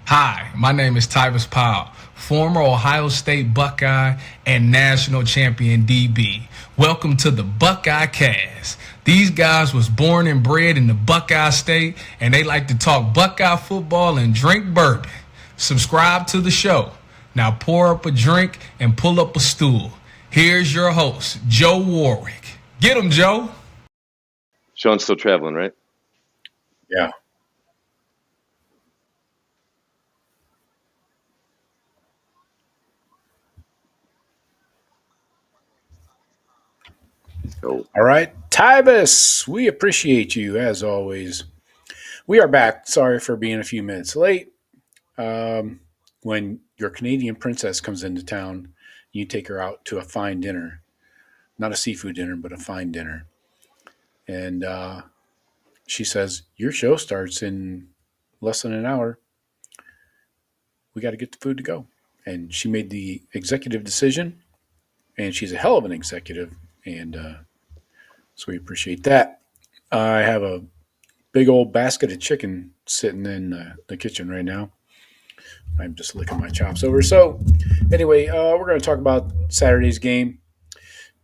Hi, my name is Tyvis Powell, former Ohio State Buckeye and national champion DB. Welcome to the Buckeye Cast. These guys was born and bred in the Buckeye State, and they like to talk Buckeye football and drink bourbon. Subscribe to the show. Now pour up a drink and pull up a stool. Here's your host, Joe Warwick. Get him, Joe. Sean's still traveling, right? Yeah. Oh, All right. Tybus, we appreciate you as always. We are back. Sorry for being a few minutes late. When your Canadian princess comes into town, you take her out to a fine dinner. Not a seafood dinner, but a fine dinner. And she says, your show starts in less than an hour. We got to get the food to go. And she made the executive decision, and she's a hell of an executive. And so we appreciate that. I have a big old basket of chicken sitting in the kitchen right now. I'm just licking my chops over. So, anyway, we're going to talk about Saturday's game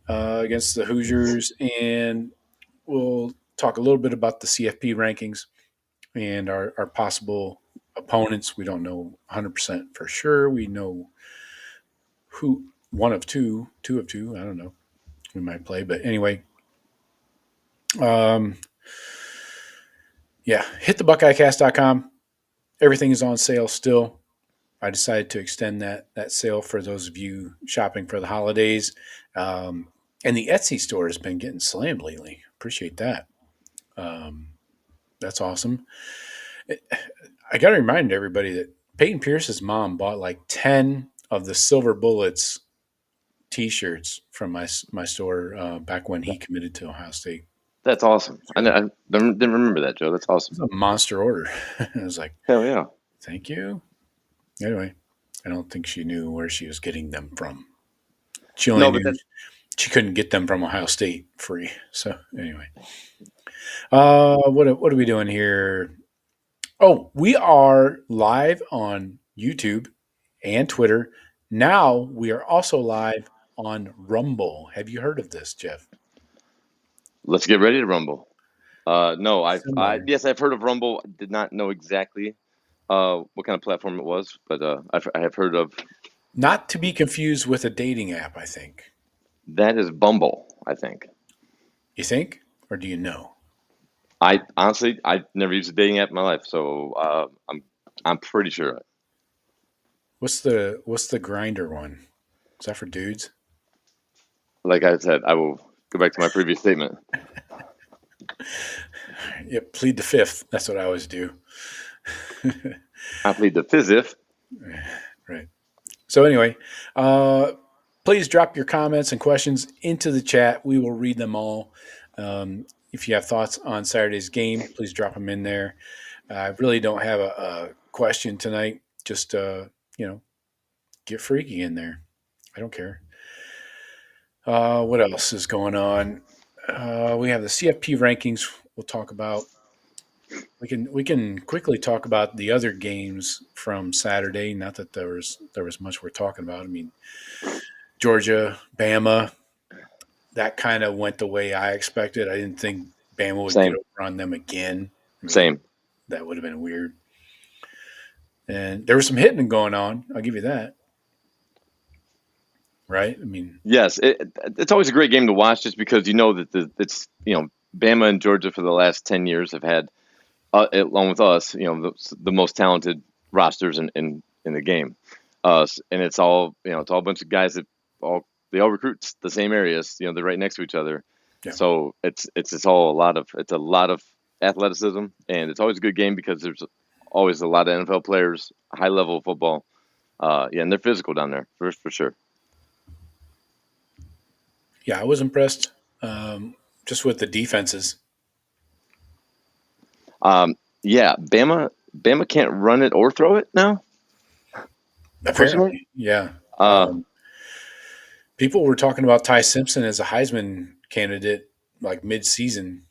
against the Hoosiers, and we'll talk a little bit about the CFP rankings and our possible opponents. We don't know 100% for sure. We know who one of two of two. I don't know. We might play, but anyway. Yeah, hit the BuckeyeCast.com. Everything is on sale still. I decided to extend that sale for those of you shopping for the holidays. And the Etsy store has been getting slammed lately. Appreciate that. That's awesome. I got to remind everybody that Peyton Pierce's mom bought like 10 of the Silver Bullets T-shirts from my store back when he committed to Ohio State. that's awesome. I didn't remember that, Joe. That's awesome. It's a monster order. I was like, hell yeah. Thank you. Anyway, I don't think she knew where she was getting them from. She only knew she couldn't get them from Ohio State free. So anyway, what are we doing here? Oh, we are live on YouTube and Twitter. Now we are also live on Rumble. Have you heard of this, Jeff? Let's get ready to rumble. No, yes, I've heard of Rumble. I did not know exactly what kind of platform it was, but I have heard of. Not to be confused with a dating app, I think. That is Bumble, I think. You think, or do you know? I honestly, I've never used a dating app in my life, so I'm pretty sure. What's the grinder one? Is that for dudes? Like I said, I will go back to my previous statement. Yeah, plead the fifth. That's what I always do. I plead the fifth. Right. So anyway, please drop your comments and questions into the chat. We will read them all. If you have thoughts on Saturday's game, please drop them in there. I really don't have a question tonight. Just get freaky in there. I don't care. What else is going on? We have the CFP rankings. We'll talk about. We can quickly talk about the other games from Saturday. Not that there was much we're talking about. I mean, Georgia, Bama, that kind of went the way I expected. I didn't think Bama would get over on them again. I mean, Same. That would have been weird. And there was some hitting going on. I'll give you that. Right? I mean, yes, it's always a great game to watch just because you know that it's Bama and Georgia for the last 10 years have had, along with us, the most talented rosters in the game, and it's all it's all a bunch of guys that they all recruit the same areas. They're right next to each other, so it's a lot of athleticism, and it's always a good game because there's always a lot of NFL players, high level football, and they're physical down there for sure. Yeah, I was impressed just with the defenses. Yeah, Bama can't run it or throw it now. Apparently, yeah. People were talking about Ty Simpson as a Heisman candidate like mid-season.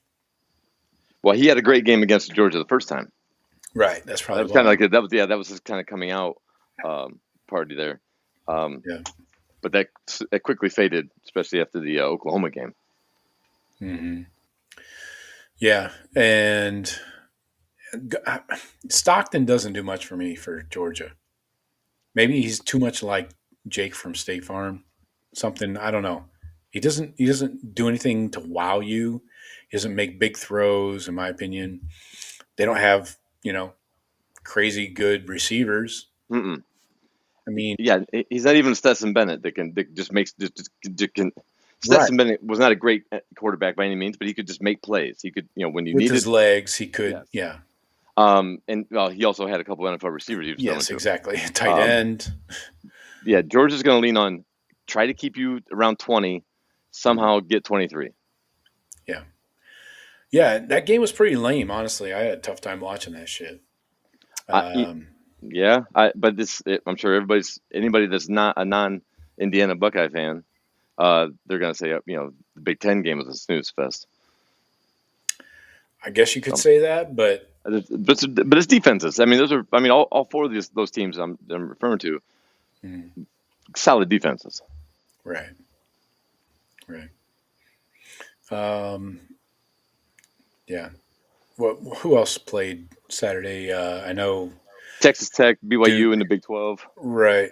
Well, he had a great game against Georgia the first time. Right. That's That probably was kind of why. like that was his kind of coming out party there. Um, Yeah. but that quickly faded, especially after the Oklahoma game. Hmm. Yeah. And Stockton doesn't do much for me for Georgia. Maybe he's too much like Jake from State Farm. Something I don't know. He doesn't do anything to wow you. He doesn't make big throws, in my opinion. They don't have, crazy good receivers. Mm-mm. I mean, Yeah, he's not even Stetson Bennett that just makes just can. right. Stetson Bennett was not a great quarterback by any means, but he could just make plays. He could, when you With his needed. legs, he could, Yes. yeah. And well, he also had a couple NFL receivers he was throwing Yes, to. exactly. Tight Um, end. yeah, Georgia's going to lean on try to keep you around 20, somehow get 23. Yeah. Yeah, that game was pretty lame, honestly. I had a tough time watching that shit. I, Um, yeah, but I'm sure anybody that's not a non-Indiana Buckeye fan, they're going to say, the Big Ten game was a snooze fest. I guess you could So, say that, but but it's defenses. I mean, all four of those teams I'm referring to, mm, solid defenses. right, right. Um, yeah. Who else played Saturday? I know Texas Tech, BYU Duke. in the Big 12. Right.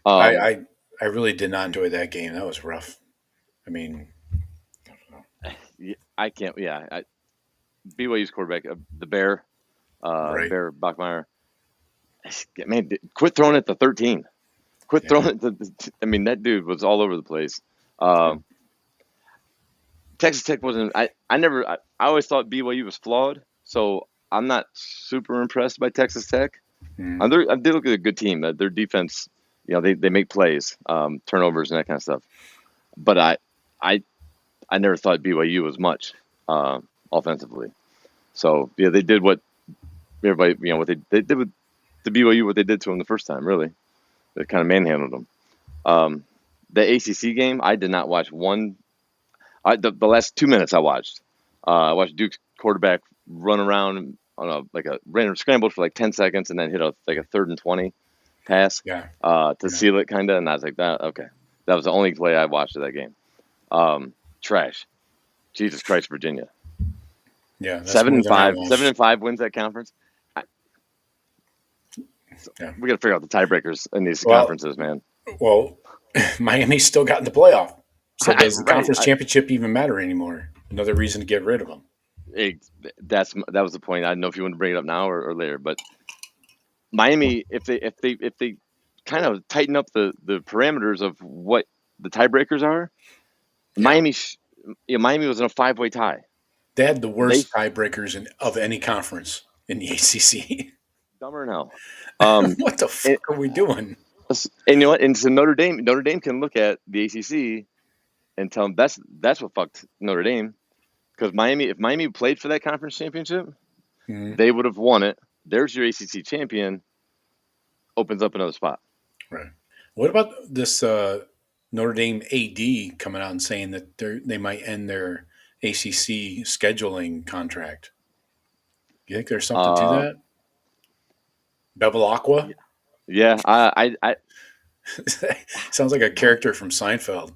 I, Um, I I really did not enjoy that game. That was rough. I mean, I can't. Yeah, BYU's quarterback, the Bear, right. Bear Bachmeier. Man, quit throwing it to 13. Quit Yeah. throwing it to. I mean, that dude was all over the place. Yeah. Um, Texas Tech wasn't. I always thought BYU was flawed, so I'm not super impressed by Texas Tech. Mm, They look at a good team. Their defense, they make plays, turnovers, and that kind of stuff. But I, I never thought BYU was much offensively. So yeah, they did what everybody, what they did with the BYU, what they did to them the first time. Really, they kind of manhandled them. The ACC game, I did not watch one. The last 2 minutes I watched. I watched Duke's quarterback run around on a random scramble for like 10 seconds and then hit a 3rd and 20 pass yeah. to Yeah. seal it, kind of. And I was like, that okay. That was the only play I watched of that game. Trash. Jesus Christ, Virginia. Yeah. That's Seven more and than I five. Seven watched. and five wins that conference. So Yeah. we got to figure out the tiebreakers in these Well, conferences, man. well, Miami still got in the playoff. So does the Right. conference championship even matter anymore? Another reason to get rid of them. That was the point. I don't know if you want to bring it up now or later, but Miami, if they kind of tighten up the parameters of what the tiebreakers are, Yeah. Miami, Miami was in a 5-way tie. They had the They worst tiebreakers of any conference in the ACC. dumber than hell. Um, What the and, fuck are we doing? and you know what? And so Notre Dame can look at the ACC and tell them that's what fucked Notre Dame, because if Miami played for that conference championship, Mhm. they would have won it. There's your ACC champion. Opens up another spot. Right. What about this Notre Dame AD coming out and saying that they might end their ACC scheduling contract? You think there's something to Uh, that? Bevilacqua? yeah, I Sounds like a character from Seinfeld.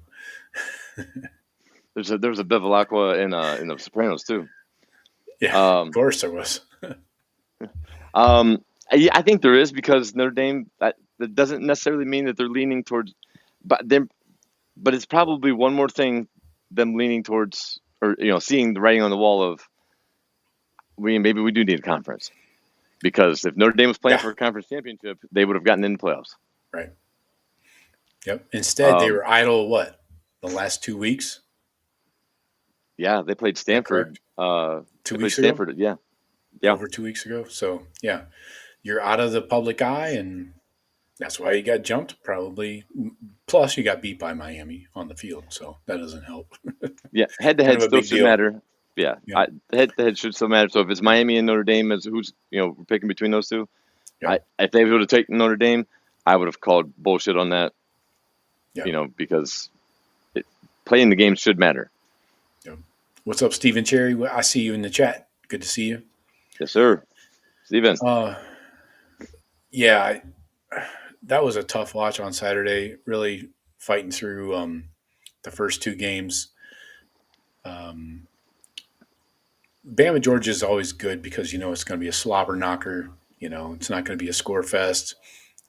there's a Bevilacqua in the Sopranos too. Yeah, of Um, course there was. um, I think there is, because Notre Dame, that doesn't necessarily mean that they're leaning towards, but it's probably one more thing, them leaning towards, or seeing the writing on the wall of maybe we do need a conference, because if Notre Dame was playing Yeah, for a conference championship, they would have gotten in the playoffs. right. Yep. Instead, they Um, were idle, what, the last 2 weeks? yeah, they played Is that Stanford. correct? They 2 played weeks ago? Stanford. Yeah, yeah. Over 2 weeks ago. So, yeah, you're out of the public eye, and that's why you got jumped, probably. Plus, you got beat by Miami on the field, so that doesn't help. Yeah, head to Kind head of a still big should deal. matter. Yeah, Yep. head to head should still matter. So if it's Miami and Notre Dame, as who's we're picking between those two, Yep. if they would have taken Notre Dame, I would have called bullshit on that. Yep. Because playing the game should matter. Yep. What's up, Stephen Cherry? I see you in the chat. Good to see you. Yes, sir. Steven. Yeah, that was a tough watch on Saturday. Really fighting through the first two games. Bama Georgia is always good because it's going to be a slobber knocker. It's not going to be a score fest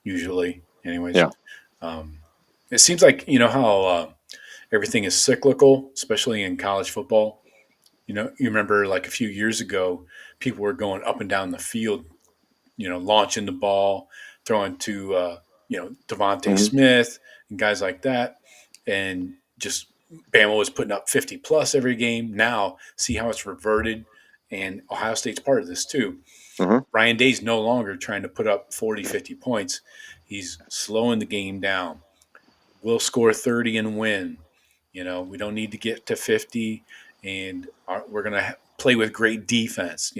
usually. Anyways, Yeah. it seems like how everything is cyclical, especially in college football. You remember like a few years ago, people were going up and down the field, launching the ball, throwing to Devontae Mm-hmm. Smith and guys like that, and just Bama was putting up 50 plus every game. Now see how it's reverted, and Ohio State's part of this too. Mm-hmm. Ryan Day's no longer trying to put up 40, 50 points. He's slowing the game down. We'll score 30 and win. We don't need to get to 50, and we're going to play with great defense,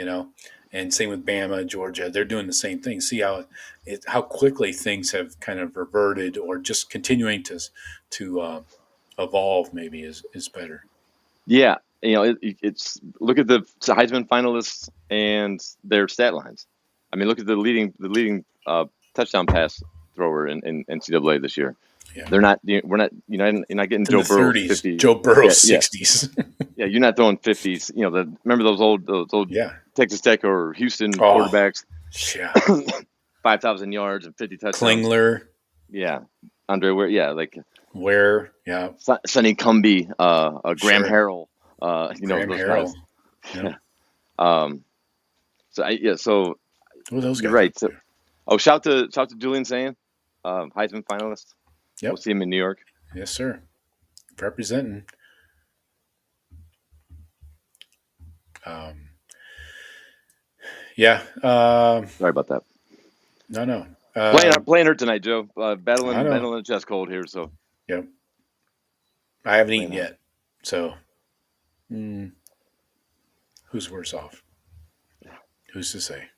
and same with Bama, Georgia. They're doing the same thing. See how quickly things have kind of reverted, or just continuing to evolve maybe is better. Yeah. It's look at the Heisman finalists and their stat lines. I mean, look at the leading touchdown pass thrower in NCAA this year. Yeah. We're not you're not getting It's Joe in the Burrow 30s, 50. Joe Burrow Yeah, 60s. yeah, you're not throwing 50s. Remember those old Yeah. Texas Tech or Houston quarterbacks, Yeah. 5,000 yards and 50 touchdowns. Klingler. Yeah, Andre Ware. Yeah, like Yeah. Sonny Cumby, Graham Harrell. Graham those Harrell. guys. Yeah. So Those you're guys. right. So, shout to Julian Sayin, Heisman finalist. Yep. We'll see him in New York. Yes, sir. Representing. Yeah. Sorry about that. No. Playing her tonight, Joe. Battling a chest cold here. So. Yep. I haven't eaten yet, so who's worse off? Who's to say?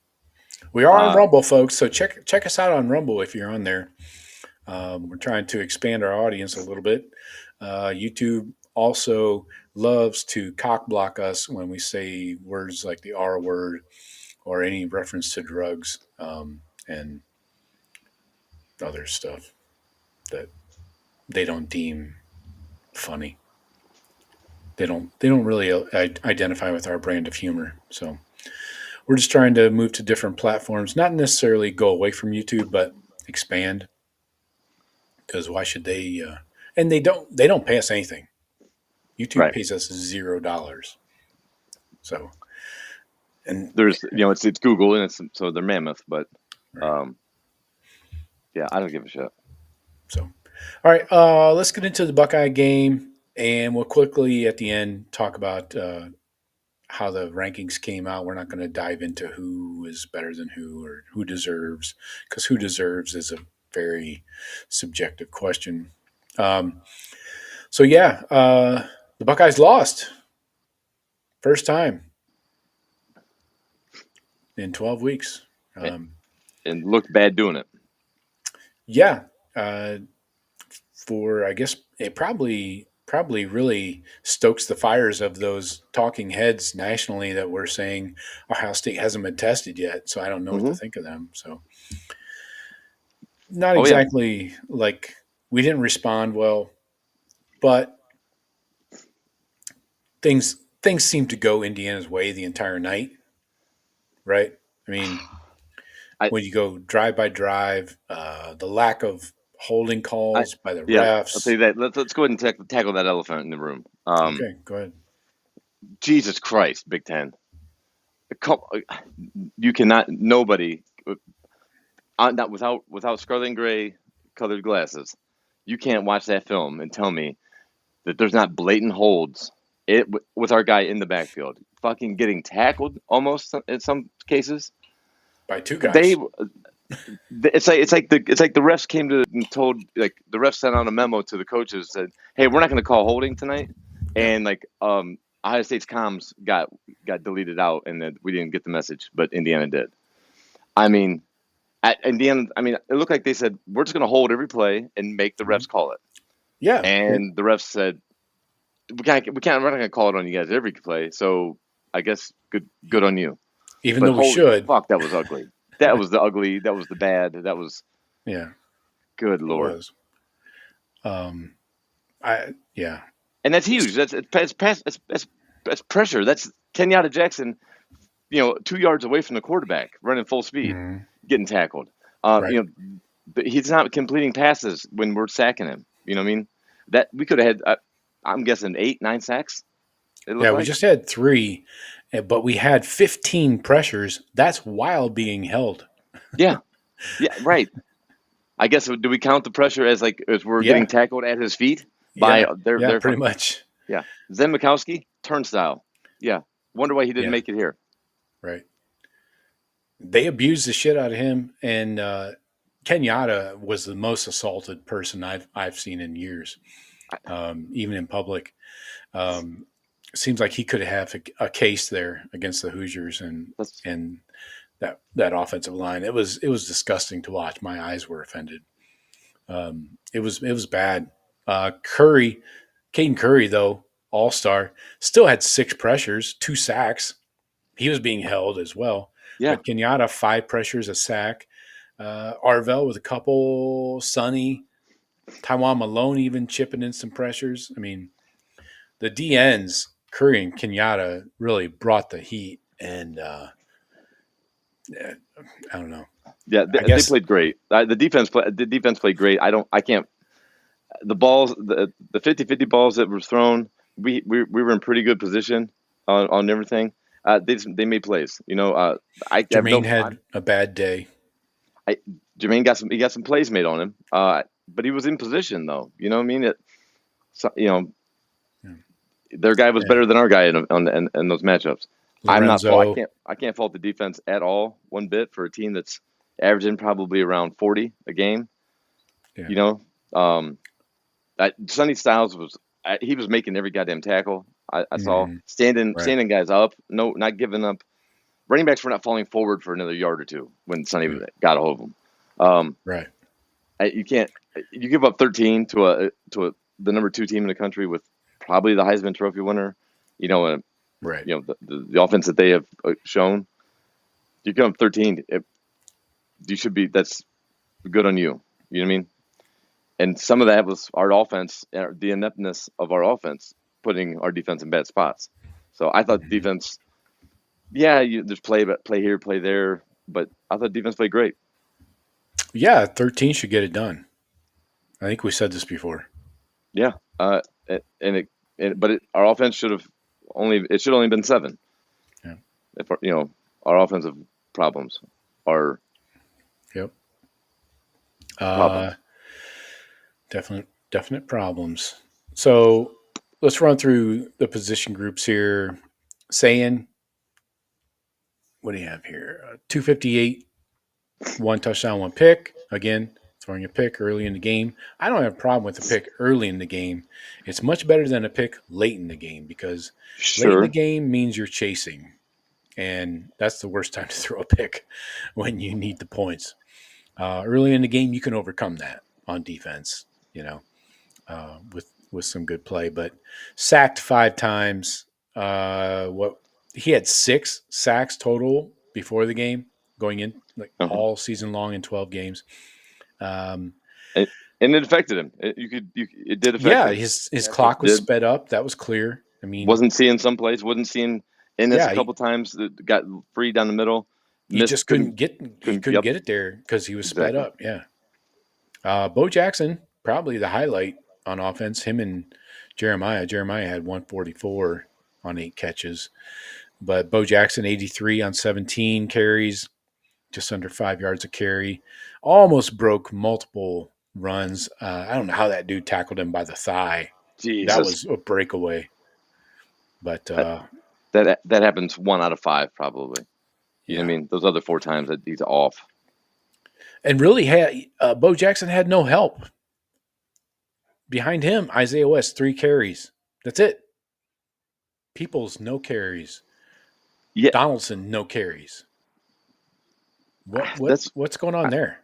We are on Rumble, folks. So check us out on Rumble if you're on there. We're trying to expand our audience a little bit. YouTube also loves to cock block us when we say words like the R word or any reference to drugs and other stuff that they don't deem funny. They don't really identify with our brand of humor. So we're just trying to move to different platforms, not necessarily go away from YouTube, but expand. Because why should they? And they don't pay us anything. YouTube pays us $0. So, and there's it's Google and so they're mammoth, but right. Yeah, I don't give a shit. So, all right, let's get into the Buckeye game, and we'll quickly at the end talk about how the rankings came out. We're not going to dive into who is better than who or who deserves, because who deserves is a very subjective question. The Buckeyes lost. First time in 12 weeks. And looked bad doing it. Yeah. I guess it probably really stokes the fires of those talking heads nationally that were saying Ohio State hasn't been tested yet. So I don't know what to think of them. So not exactly like we didn't respond well, but things seemed to go Indiana's way the entire night. Right. I mean, when you go drive by drive, the lack of holding calls by the refs. I'll tell you that. Let's go ahead and tackle that elephant in the room. Okay, go ahead. Jesus Christ, Big Ten. You cannot. Nobody, not without scarlet and gray colored glasses, you can't watch that film and tell me that there's not blatant holds. With our guy in the backfield, fucking getting tackled almost in some cases by two guys. It's like the refs came to and told, like, the refs sent out a memo to the coaches, said, "Hey, we're not going to call holding tonight," and Ohio State's comms got deleted out, and then we didn't get the message, but Indiana did. I mean, at Indiana, it looked like they said we're just going to hold every play and make the refs call it. Yeah, and the refs said we're not going to call it on you guys every play. So I guess good on you. even But though we holy should. fuck, that was ugly. That was the ugly. That was the bad. That was Yeah, good it Lord. was. Yeah. And that's huge. That's pressure. That's Kenyatta Jackson, 2 yards away from the quarterback, running full speed, Mhm. getting tackled. Right. But he's not completing passes when we're sacking him. You know what I mean? That we could have had. I'm guessing 8, 9 sacks. It looked Yeah, we like. just had 3, but we had 15 pressures. That's while being held. Yeah, yeah, right. I guess do we count the pressure as we're getting Yeah. tackled at his feet by Yeah. Yeah, their pretty much. yeah. Zen Mikowski turnstile. Yeah. Wonder why he didn't Yeah, make it here. right. They abused the shit out of him, and Kenyatta was the most assaulted person I've seen in years, even in public. Um, Seems like he could have a case there against the Hoosiers That's and that offensive line. It was disgusting to watch. My eyes were offended. It was bad. Caden Curry though, All Star, still had 6 pressures, 2 sacks. He was being held as well. yeah. But Kenyatta, 5 pressures, a sack. Arvell with a couple. Sonny, Taiwan Malone even chipping in some pressures. I mean, the DNs, Curry and Kenyatta, really brought the heat. And I don't know. Yeah, I they guess played great. The defense played great. I can't the balls the 50-50 balls that were thrown, we were in pretty good position on everything. They made plays. I have Jermaine had a bad day. I Jermaine got some plays made on him. But he was in position though. You know what I mean? So, their guy was Yeah. better than our guy in those matchups. Lorenzo. I can't fault the defense at all one bit for a team that's averaging probably around 40 a game. Yeah. You know, Sonny Styles he was making every goddamn tackle. I saw Mhm. standing Right. guys up, no, not giving up. Running backs were not falling forward for another yard or two when Sonny Yeah. got a hold of them. Right. You give up 13 to the number 2 team in the country with probably the Heisman Trophy winner. Right. The offense that they have shown. You give up 13. You should be. That's good on you. You know what I mean? And some of that was our offense, the ineptness of our offense, putting our defense in bad spots. So I thought defense, there's play here, play there, but I thought defense played great. Yeah, 13 should get it done. I think we said this before. Yeah, our offense should have only been 7. Yeah. If our offensive problems are Yep. problems. Definite problems. So let's run through the position groups here. Saying, what do you have here? 258, 1 touchdown, 1 pick. Again, throwing a pick early in the game. I don't have a problem with a pick early in the game. It's much better than a pick late in the game because late in the Sure. game means you're chasing. And that's the worst time to throw a pick when you need the points. Early in the game, you can overcome that on defense, with some good play. But sacked 5 times. He had 6 sacks total before the game, going in Uh-huh. all season long in 12 games. And it affected him. It did affect Yeah, him. his clock was sped up. That was clear. I mean, Wasn't seeing some plays. Wasn't seeing Ennis Yeah, a couple times. That got free down the middle. he just couldn't get yep, it there because he was sped exactly. up. Yeah. Bo Jackson, probably the highlight on offense. Him and Jeremiah. Jeremiah had 144 on 8 catches. But Bo Jackson, 83 on 17 carries, just under 5 yards a carry. Almost broke multiple runs. I don't know how that dude tackled him by the thigh. Jesus, That was a breakaway. But that happens 1 out of 5 probably. You know what I mean? Those other 4 times that he's off. And really, Bo Jackson had no help. Behind him, Isaiah West, 3 carries. That's it. Peoples, no carries. Yeah, Donaldson, no carries. What's going on there?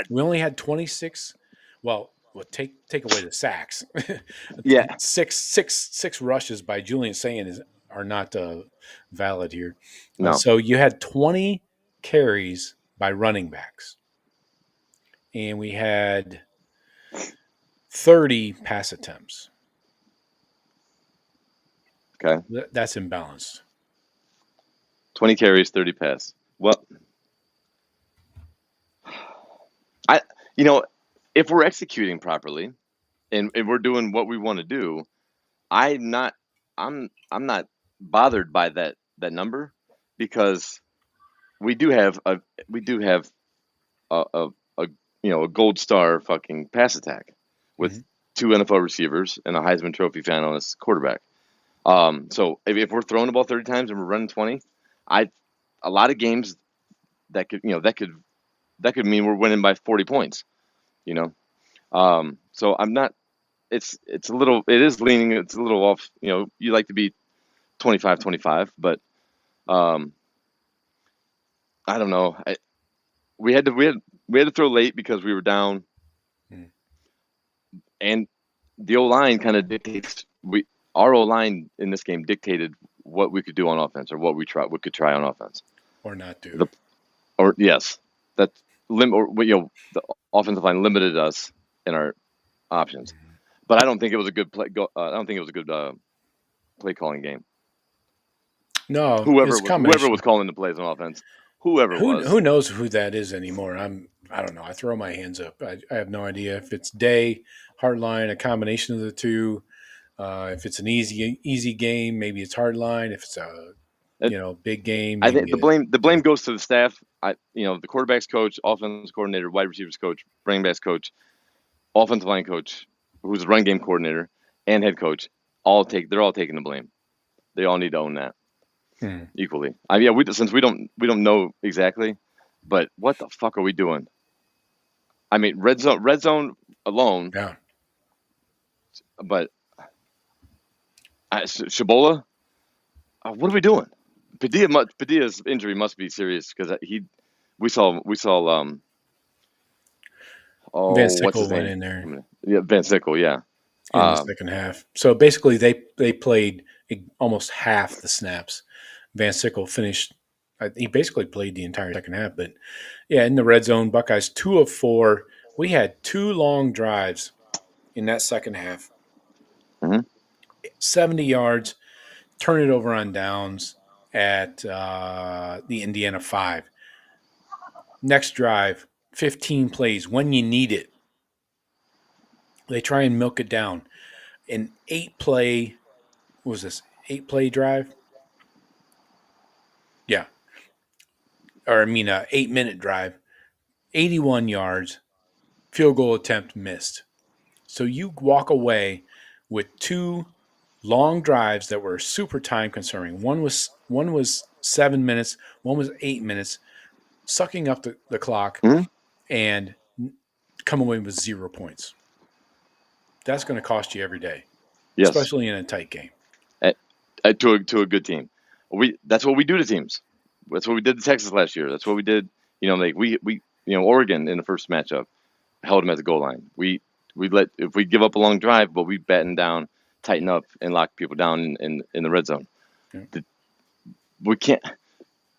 We only had 26. Well, take away the sacks. Yeah. six rushes by Julian Sayin are not valid here. No. So you had 20 carries by running backs, and we had 30 pass attempts. Okay. That's imbalanced. 20 carries, 30 pass. Well, I if we're executing properly and we're doing what we want to do, I'm not bothered by that number because we do have a a gold star fucking pass attack with Mhm. 2 NFL receivers and a Heisman Trophy finalist quarterback. So if we're throwing the ball 30 times and we're running 20, a lot of games that could mean we're winning by 40 points. You know, so I'm not. It's a little. It is leaning. It's a little off. You like to be 25-25, but um, I don't know. We had to throw late because we were down, Mm. and the O line kind of dictates. Our O line in this game dictated what we could do on offense or what we could try on offense. Or not do. The or yes, that the offensive line limited us in our options. Mhm. But I don't think it was a good play. I don't think it was a good play calling game. No, Whoever it's a was whoever combination. was calling the plays on offense, whoever was. Who knows who that is anymore? I don't know. I throw my hands up. I have no idea if it's Day, Hardline, a combination of the two. If it's an easy game, maybe it's Hardline. If it's a It, big game, I think maybe the blame goes to the staff. The quarterbacks coach, offense coordinator, wide receivers coach, running backs coach, offensive line coach, who's the run game coordinator, and head coach. They're all taking the blame. They all need to own that Hmm. equally. Since we don't know exactly, but what the fuck are we doing? I mean, red zone alone, Yeah. but Shabola, what are we doing? Padilla's injury must be serious because we saw Van what's Sickle his went name? in there Yeah, Van Sickle, yeah. in the Um, second half. So basically, they played almost half the snaps. Van Sickle finished. He basically played the entire second half. But yeah, in the red zone, Buckeyes 2 of 4. We had 2 long drives in that second half. mhm. 70 yards. Turn it over on downs at the Indiana 5. Next drive, 15 plays when you need it. They try and milk it down. An 8-play, what was this? 8-play drive? Yeah. Or, 8-minute drive. 81 yards. Field goal attempt missed. So you walk away with 2 long drives that were super time consuming. One was 7 minutes, one was 8 minutes, sucking up the clock Mhm. and come away with 0 points. That's going to cost you every day, Yes, especially in a tight game. to a good team. That's what we do to teams. That's what we did to Texas last year. That's what we did. Oregon in the first matchup held them at the goal line. If we give up a long drive, but we batten down, tighten up, and lock people down in the red zone. Yeah. We can't.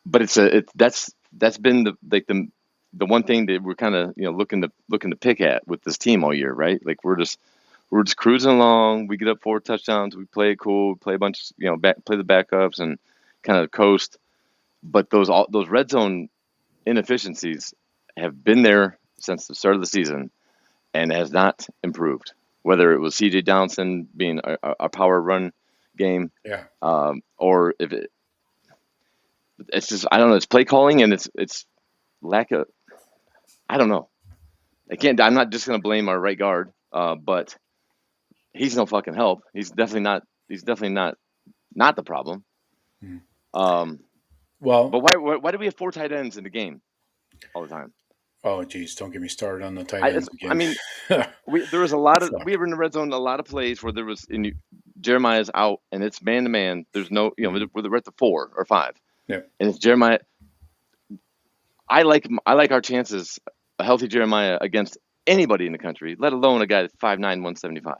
But that's been the one thing that we're kind of looking to pick at with this team all year, right? Like we're just cruising along. We get up 4 touchdowns. We play it cool. Play a bunch, play the backups and kind of coast. But those red zone inefficiencies have been there since the start of the season and has not improved. Whether it was C.J. Johnson being a power run game, Yeah. or if it's just I don't know. It's play calling and it's lack of I don't know. I'm not just gonna blame our right guard, but he's no fucking help. He's definitely not. He's definitely not the problem. Hmm. Um, Well, but why do we have 4 tight ends in the game all the time? oh, geez, don't get me started on the tight I ends I again. mean there was a lot of we Fuck. were in the red zone a lot of plays where there was Jeremiah's out and it's man to man. There's no Mhm. we're at the 4 or 5 Yeah. and it's Jeremiah. I like our chances a healthy Jeremiah against anybody in the country, let alone a guy that's 5'9", 175.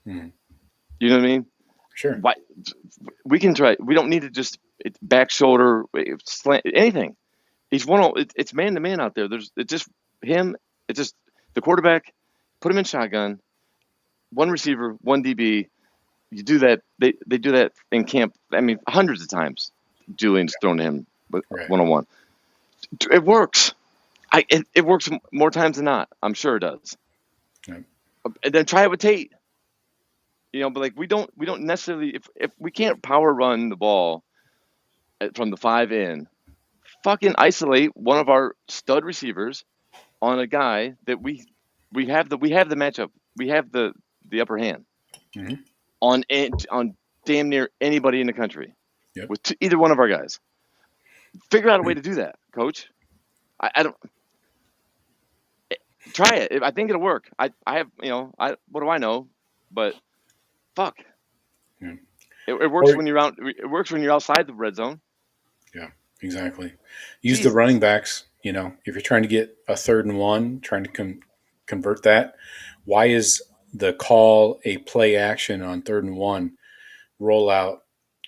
Mhm. You know what I mean? Sure. Why we can try. We don't need to just back shoulder slant anything. He's it's man to man out there. It's just him. It's just the quarterback. Put him in shotgun. One receiver, one DB. You do that. They do that in camp. I mean, hundreds of times. Julian's thrown to him Right. 1-on-1. It works. It works more times than not. I'm sure it does. Right. And then try it with Tate. But like we don't necessarily if we can't power run the ball from the 5 in, fucking isolate one of our stud receivers on a guy that we have the matchup. We have the upper hand Mm-hmm. on damn near anybody in the country Yep. with either one of our guys. Figure out a way to do that, coach. I don't try it. I think it'll work. I have what do I know? But fuck. Yeah. It works when you're out. It works when you're outside the red zone. Yeah, exactly. Use the running backs. If you're trying to get a 3rd and 1, trying to convert that, why is the call a play action on 3rd and 1 rollout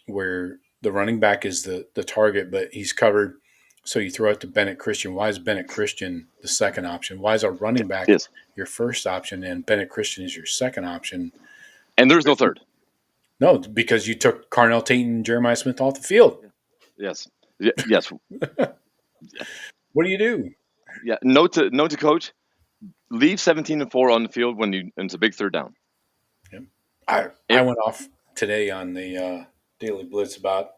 where the running back is the target, but he's covered? So you throw it to Bennett Christian. Why is Bennett Christian the second option? Why is our running back your first option and Bennett Christian is your second option? And there's no third. No, because you took Carnell Tate and Jeremiah Smith off the field. Yes. Yes. What do you do? Yeah. Note to coach. Leave 17-4 on the field when it's a big 3rd down. Yep. I went off today on the Daily Blitz about.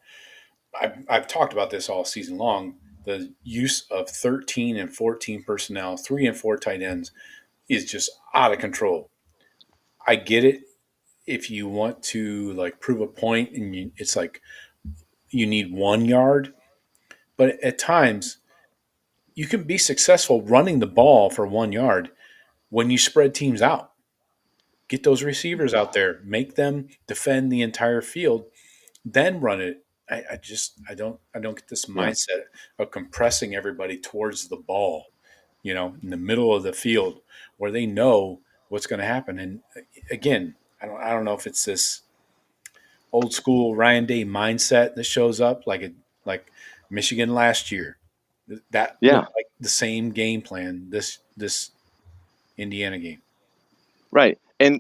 I've talked about this all season long. The use of 13 and 14 personnel, 3 and 4 tight ends, is just out of control. I get it. If you want to like prove a point and it's like you need 1 yard, but at times you can be successful running the ball for 1 yard when you spread teams out. Get those receivers out there, make them defend the entire field, then run it. I don't get this mindset of compressing everybody towards the ball, in the middle of the field where they know what's going to happen. And again, I don't know if it's this old school Ryan Day mindset that shows up like Michigan last year. That looked like the same game plan this Indiana game. Right. And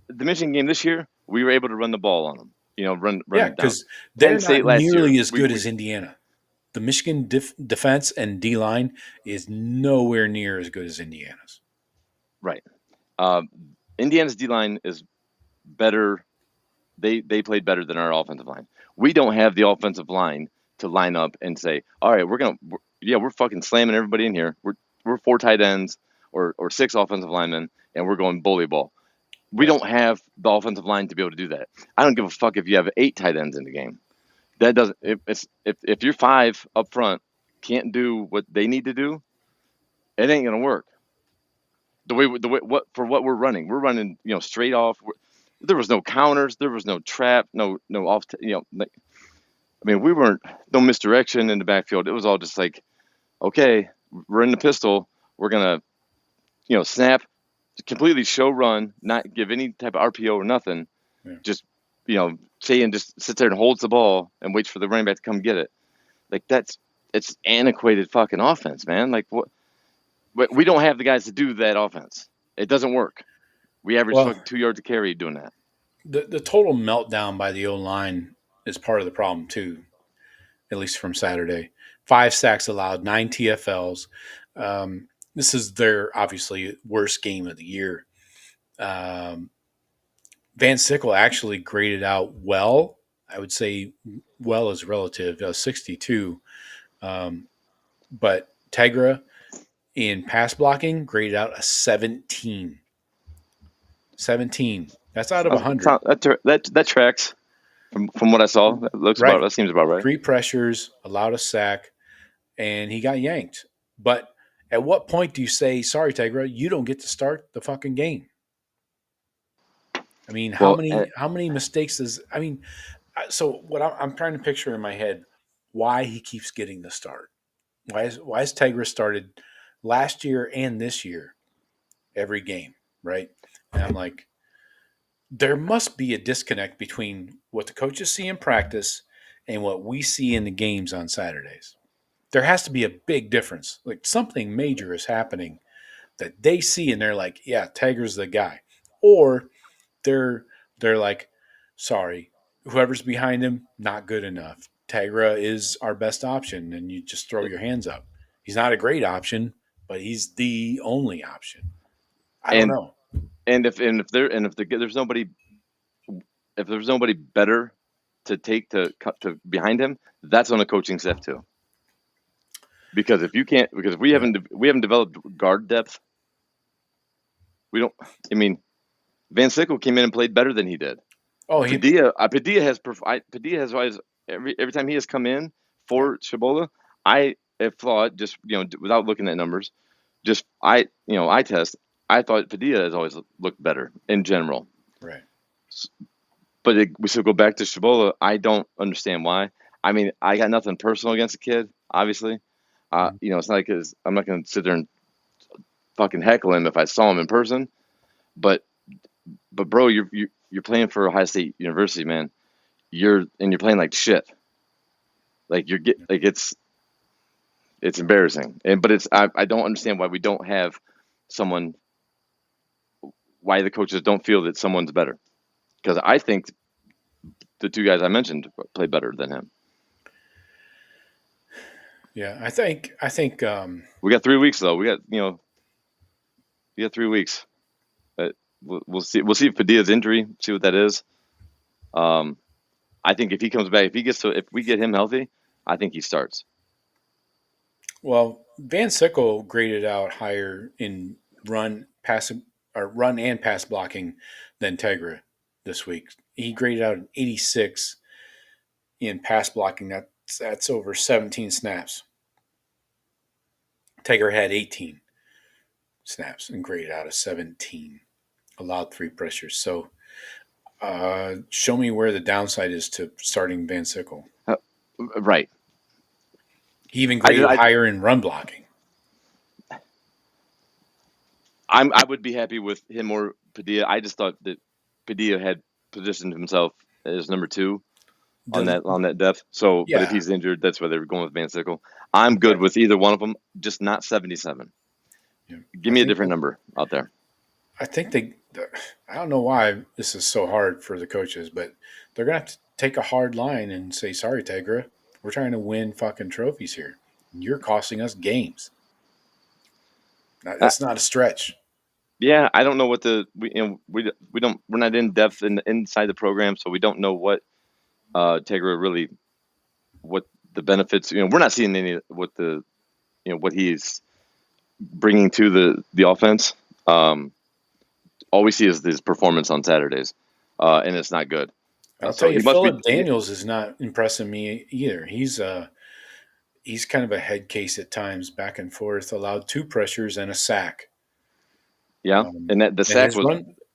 the Michigan game this year, we were able to run the ball on them. Run it down. Because they're not nearly as good as Indiana. The Michigan defense and D-line is nowhere near as good as Indiana's. Right. Indiana's D-line is better. They played better than our offensive line. We don't have the offensive line to line up and say, all right, we're fucking slamming everybody in here. We're 4 tight ends or 6 offensive linemen, and we're going bully ball. We don't have the offensive line to be able to do that. I don't give a fuck if you have 8 tight ends in the game. That doesn't. If your 5 up front can't do what they need to do, it ain't gonna work. The way what we're running, straight off. There was no counters, there was no trap, no off. We weren't no misdirection in the backfield. It was all just like, okay, we're in the pistol. We're gonna, snap. Completely show run, not give any type of RPO or nothing. Yeah. Just, say and just sits there and holds the ball and waits for the running back to come get it. Like it's antiquated fucking offense, man. Like what? We don't have the guys to do that offense. It doesn't work. We average fucking 2 yards a carry doing that. The total meltdown by the O-line is part of the problem too, at least from Saturday. 5 sacks allowed, 9 TFLs. This is their obviously worst game of the year. Van Sickle actually graded out well. I would say well is relative, 62. But Tegra in pass blocking graded out a 17. 17. That's out of 100. That tracks from what I saw. That seems about right. 3 pressures, allowed a sack, and he got yanked. But at what point do you say, sorry, Tegra, you don't get to start the fucking game? I mean, how many mistakes so what I'm trying to picture in my head, why he keeps getting the start. Why is Tegra started last year and this year every game, right? And I'm like, there must be a disconnect between what the coaches see in practice and what we see in the games on Saturdays. There has to be a big difference. Like something major is happening that they see and they're like, yeah, Tiger's the guy. Or they're they're like, sorry, whoever's behind him, not good enough. Tigra is our best option, and you just throw your hands up. He's not a great option, but he's the only option. I don't And know. if there's nobody better to take to cut to behind him, that's on the coaching staff too. Because if you can't, because we haven't developed guard depth, we don't. I mean, Van Sickle came in and played better than he did. Oh, he Padilla has always every time he has come in for Shabola, I have thought just without looking at numbers, just I test. I thought Padilla has always looked better in general. right. But we still go back to Shabola. I don't understand why. I mean, I got nothing personal against the kid, obviously. It's not like I'm not going to sit there and fucking heckle him if I saw him in person. But bro, you're playing for Ohio State University, man. You're playing like shit. Like it's embarrassing. But I don't understand why we don't have someone. Why the coaches don't feel that someone's better. Because I think the two guys I mentioned play better than him. Yeah, I think We got 3 weeks though. We got 3 weeks. We'll see. We'll see if Padilla's injury. See what that is. I think if he comes back, if we get him healthy, I think he starts. well, Van Sickle graded out higher in run and pass blocking than Tegra this week. He graded out an 86 in pass blocking. That's over 17 snaps. Tegra had 18 snaps and graded out a 17. Allowed 3 pressures. So show me where the downside is to starting Van Sickle. Right. He even graded higher in run blocking. I would be happy with him or Padilla. I just thought that Padilla had positioned himself as number 2 on that depth. So, Yeah. But if he's injured, that's why they were going with Van Sickle. I'm good with either one of them, just not 77. Yeah. Give me a different number out there. I think I don't know why this is so hard for the coaches, but they're going to have to take a hard line and say, sorry, Tegra, we're trying to win fucking trophies here. You're costing us games. That's not a stretch. Yeah, I don't know what we're not in depth inside the program, so we don't know what Tegra really, what the benefits. We're not seeing any what he's bringing to the offense. All we see is his performance on Saturdays, and it's not good. I'll tell you, Philip Daniels is not impressing me either. He's kind of a head case at times, back and forth. Allowed 2 pressures and a sack. Yeah, and that the sack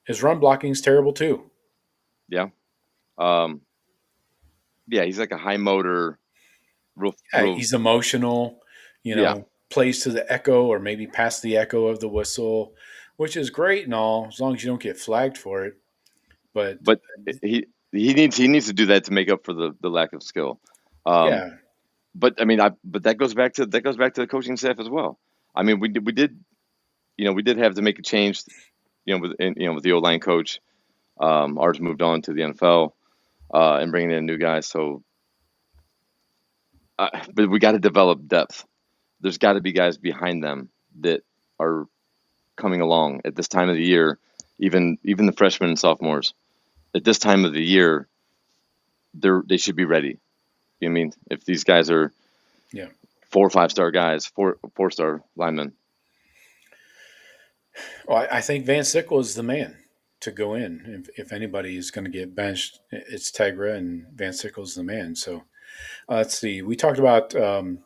his run blocking is terrible too. Yeah, yeah, he's like a high motor. He's emotional. Plays to the echo or maybe past the echo of the whistle, which is great and all as long as you don't get flagged for it. But he needs to do that to make up for the lack of skill. Yeah. But I mean, but that goes back to the coaching staff as well. I mean, we did have to make a change, with the O-line coach. Ours moved on to the NFL, and bringing in new guys. So, but we got to develop depth. There's got to be guys behind them that are coming along at this time of the year. Even the freshmen and sophomores, at this time of the year, they should be ready. I mean, if these guys are 4 or 5 star guys, 4-star linemen. Well, I think Van Sickle is the man to go in. If anybody is going to get benched, it's Tegra, and Van Sickle is the man. So let's see. We talked about the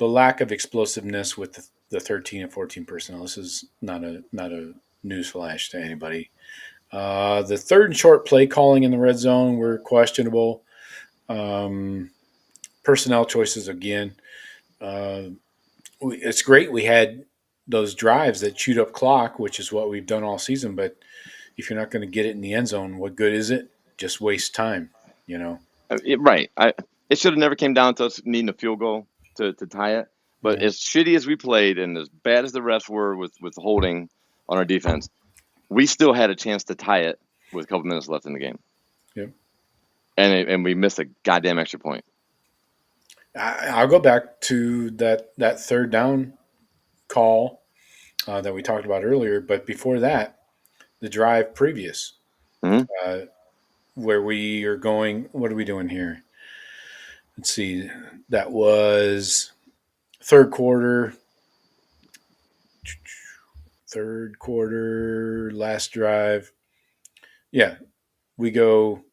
lack of explosiveness with the 13 and 14 personnel. This is not a news flash to anybody. The 3rd and short play calling in the red zone were questionable. Personnel choices again. It's great we had those drives that chewed up clock, which is what we've done all season. But if you're not going to get it in the end zone, what good is it? Just waste time, you know? Right. It should have never came down to us needing a field goal to tie it. But Yeah. as shitty as we played and as bad as the refs were with holding on our defense, we still had a chance to tie it with a couple minutes left in the game. Yep. And we missed a goddamn extra point. I'll go back to that third down call that we talked about earlier. But before that, the drive previous, where we are going, what are we doing here? Let's see. That was third quarter, last drive. Yeah, we go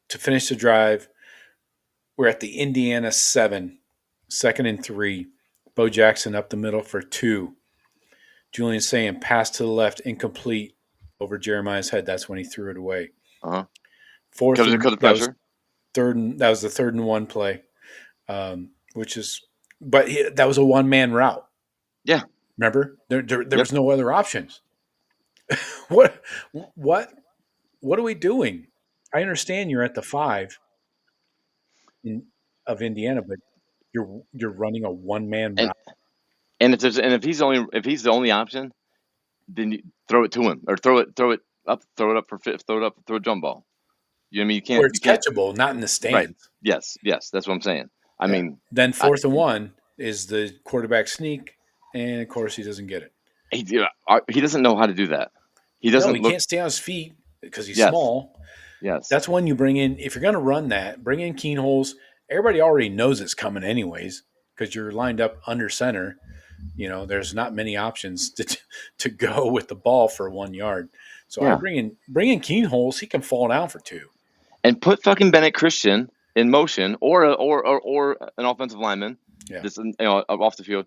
to finish the drive. We're at the Indiana 7, 2nd and 3. Bo Jackson up the middle for 2. Julian saying pass to the left, incomplete over Jeremiah's head. That's when he threw it away. Fourth, Because of pressure. That was the 3rd and 1 play, that was a one-man route. Yeah. Remember, there was no other options. What are we doing? I understand you're at the 5 of Indiana, but you're running a one-man route. And if he's the only option, then you throw it to him or throw it up throw a jump ball. You know what I mean? You can't. Where it's catchable, not in the stands. Right. Yes, that's what I'm saying. I mean, then 4th and 1 is the quarterback sneak, and of course he doesn't get it. He doesn't know how to do that. He doesn't. He can't stay on his feet because he's Yes. small. Yes. That's when you bring in, if you're going to run that, bring in keen holes. Everybody already knows it's coming anyways because you're lined up under center. You know, there's not many options to go with the ball for 1 yard. So I bring in keen holes. He can fall down for 2. And put fucking Bennett Christian in motion or an offensive lineman. Yeah. This off the field.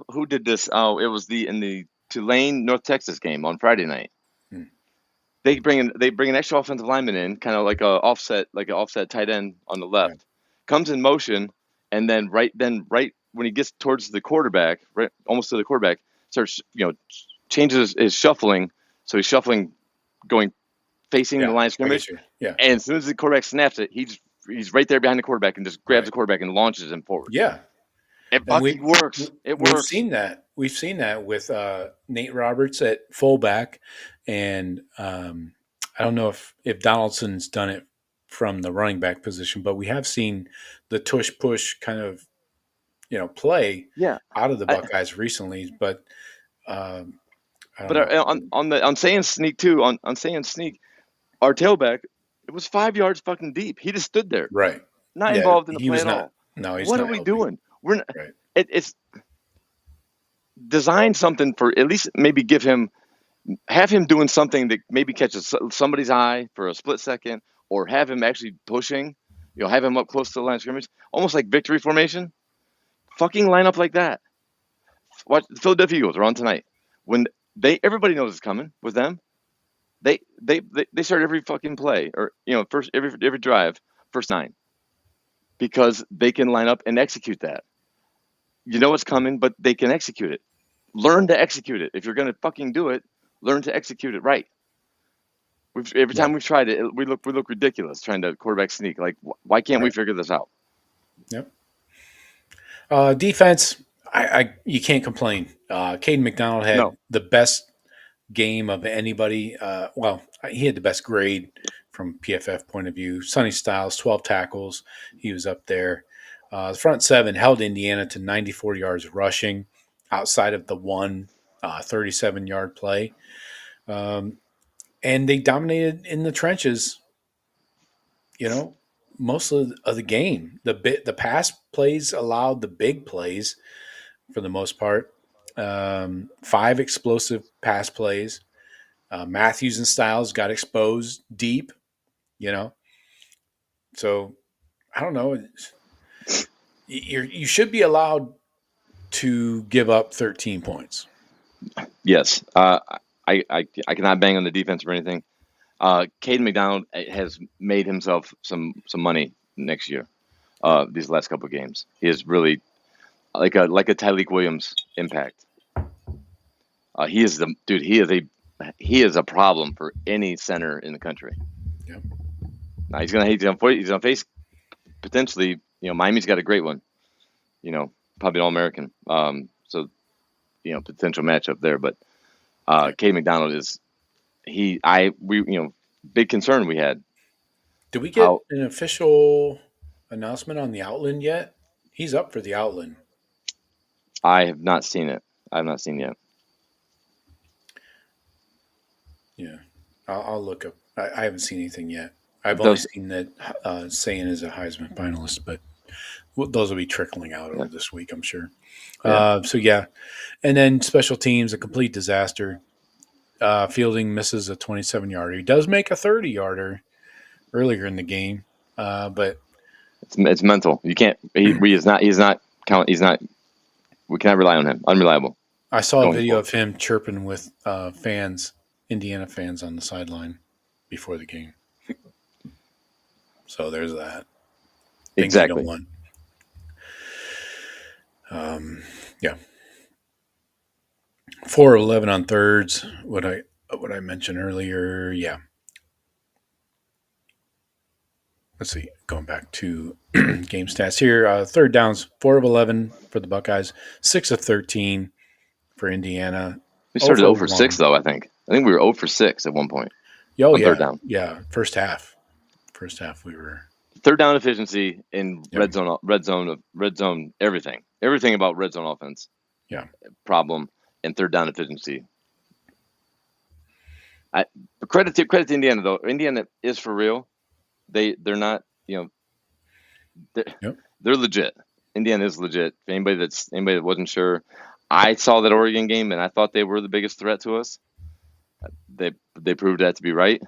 Who did this? Oh, it was in the Tulane, North Texas game on Friday night. They bring an extra offensive lineman in, kind of like an offset tight end on the left. Right. Comes in motion, and then right when he gets towards the quarterback, right almost to the quarterback, starts changes his shuffling. So he's shuffling, going facing the line of scrimmage. Yeah. And as soon as the quarterback snaps it, he's right there behind the quarterback and just grabs the quarterback and launches him forward. Yeah. It works. It works. We've seen that with Nate Roberts at fullback, and I don't know if Donaldson's done it from the running back position, but we have seen the tush push kind of play out of the Buckeyes recently. But on saying sneak too, on saying sneak, our tailback, it was 5 yards fucking deep. He just stood there, right, not involved in the play at all. No, he's what not are we helping. doing? We're not, right. It's design something for at least maybe have him doing something that maybe catches somebody's eye for a split second, or have him actually pushing, have him up close to the line of scrimmage, almost like victory formation. Fucking line up like that. Watch the Philadelphia Eagles are on tonight. When everybody knows it's coming with them. They start every fucking play or first every drive, first 9. Because they can line up and execute that. You know it's coming, but they can execute it. Learn to execute it. If you're going to fucking do it, learn to execute it right. Every time we've tried it, we look ridiculous trying to quarterback sneak. Like, why can't we figure this out? Yep. Defense, you can't complain. Caden McDonald had the best game of anybody. He had the best grade from PFF point of view. Sonny Styles, 12 tackles. He was up there. The front 7 held Indiana to 94 yards rushing outside of the one 37-yard play. And they dominated in the trenches, most of the game. The pass plays allowed the big plays for the most part. 5 explosive pass plays. Matthews and Styles got exposed deep, So, I don't know. You should be allowed to give up 13 points. Yes. I cannot bang on the defense or anything. Caden McDonald has made himself some money next year. These last couple of games, he is really like a Tyleik Williams impact. He is the dude. He is a problem for any center in the country. Yep. Now he's gonna face potentially. Miami's got a great one. Probably an All-American. So potential matchup there. But Cade McDonald is big concern we had. Did we get an official announcement on the Outland yet? He's up for the Outland. I have not seen it. I have not seen it yet. Yeah, I'll look up. I haven't seen anything yet. I've only seen that Sayin is a Heisman finalist, but those will be trickling out over this week, I'm sure. Yeah. And then special teams, a complete disaster. Fielding misses a 27-yarder. He does make a 30-yarder earlier in the game, but it's mental. You can't. He's not. We cannot rely on him. Unreliable. I saw a video of him chirping with Indiana fans on the sideline before the game. So there's that. Exactly. Yeah. 4 of 11 on thirds. What I mentioned earlier. Yeah. Let's see. Going back to game stats here. Third downs, 4 of 11 for the Buckeyes, 6 of 13 for Indiana. We started 0 for 6 though. I think we were 0 for 6 at one point. Third down. Yeah. First half we were. Third down efficiency in red zone, everything about red zone offense. Yeah. Problem and third down efficiency. Credit to Indiana though. Indiana is for real. They're not, they're legit. Indiana is legit. Anybody that wasn't sure, I saw that Oregon game and I thought they were the biggest threat to us. They proved that to be right.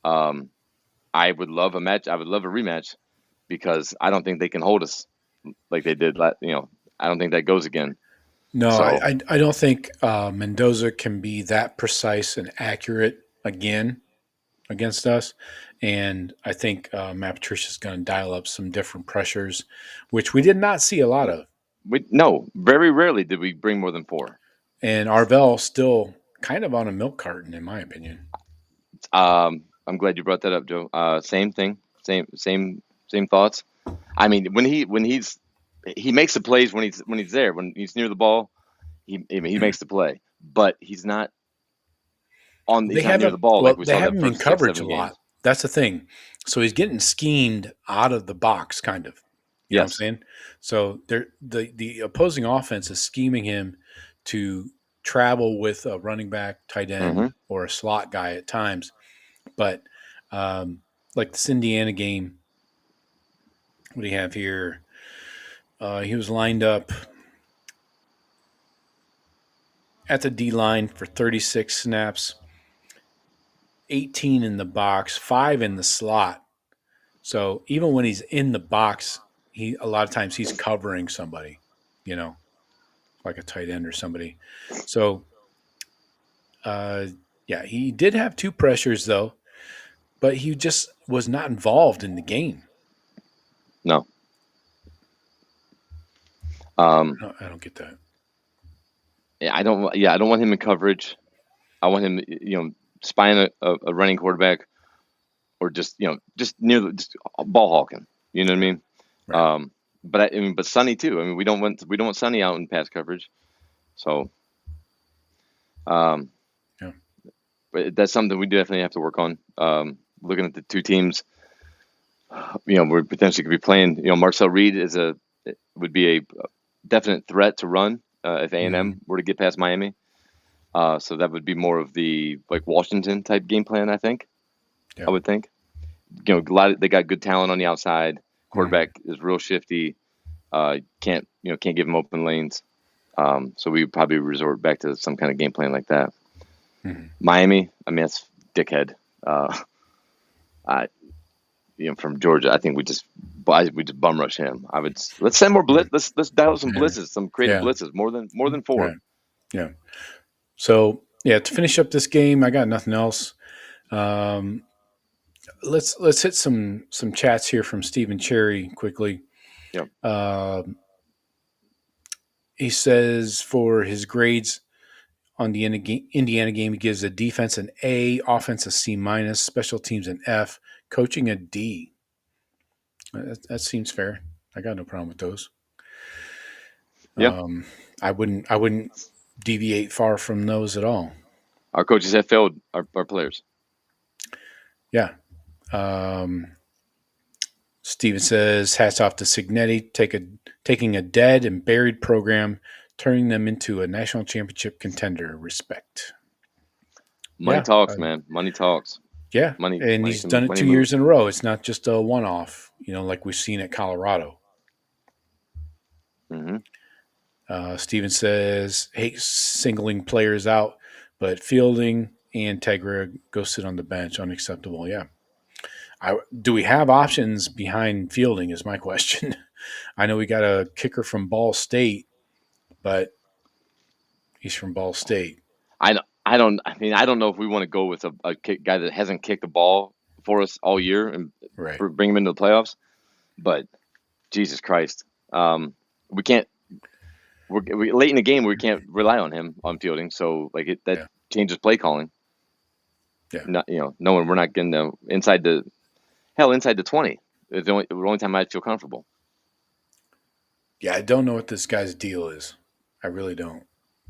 I would love a match. I would love a rematch because I don't think they can hold us like they did. I don't think that goes again. No, so, I don't think Mendoza can be that precise and accurate again against us. And I think Matt Patricia's going to dial up some different pressures, which we did not see a lot of. No, very rarely did we bring more than 4. And Arvell still kind of on a milk carton, in my opinion. I'm glad you brought that up, Joe. Same thing, same thoughts. I mean, when he makes the plays when he's there, when he's near the ball, he makes the play, but he's not near the ball. Well, like we saw have him in coverage a lot. That's the thing. So he's getting schemed out of the box, kind of. You know what I'm saying? So the opposing offense is scheming him to travel with a running back, tight end, or a slot guy at times. But like this Indiana game, what do you have here? He was lined up at the D line for 36 snaps, 18 in the box, 5 in the slot. So even when he's in the box, a lot of times he's covering somebody, like a tight end or somebody. So, he did have 2 pressures though, but he just was not involved in the game. No. I don't get that. Yeah, I don't want him in coverage. I want him, spying a running quarterback, or just near just ball hawking. You know what I mean? Right. But Sonny too. I mean, we don't want Sonny out in pass coverage. So, but that's something we definitely have to work on. Looking at the 2 teams, we potentially could be playing. Marcel Reed would be a definite threat to run if A&M were to get past Miami. So that would be more of the like Washington type game plan, I think. Yeah. I would think. They got good talent on the outside. Quarterback is real shifty. Can't give him open lanes. So we would probably resort back to some kind of game plan like that. Miami, that's dickhead. From Georgia, I think we just bum rush him. Let's send more blitz. Let's dial some blitzes, some creative blitzes, more than 4. Right. Yeah. So to finish up this game, I got nothing else. Let's hit some chats here from Stephen Cherry quickly. Yeah. He says for his grades On the Indiana game, he gives the defense an A, offense a C minus, special teams an F, coaching a D. That seems fair. I got no problem with those. Yeah. I wouldn't deviate far from those at all. Our coaches have failed our players. Yeah. Steven says, hats off to Signetti, taking a dead and buried program, turning them into a national championship contender. Respect. Money talks, man. Money talks. Yeah. Money, and money he's done it 2 moves. years in a row. It's not just a one-off, like we've seen at Colorado. Mm-hmm. Steven says, hate singling players out, but Fielding and Tegra go sit on the bench. Unacceptable. Yeah. Do we have options behind Fielding is my question. I know we got a kicker from Ball State, but he's from Ball State. I don't know if we want to go with a guy that hasn't kicked the ball for us all year and bring him into the playoffs. But Jesus Christ, we can't. We're late in the game. We can't rely on him on Fielding. So that changes play calling. Yeah. Not knowing we're not getting inside the 20 is the only time I'd feel comfortable. Yeah, I don't know what this guy's deal is. I really don't.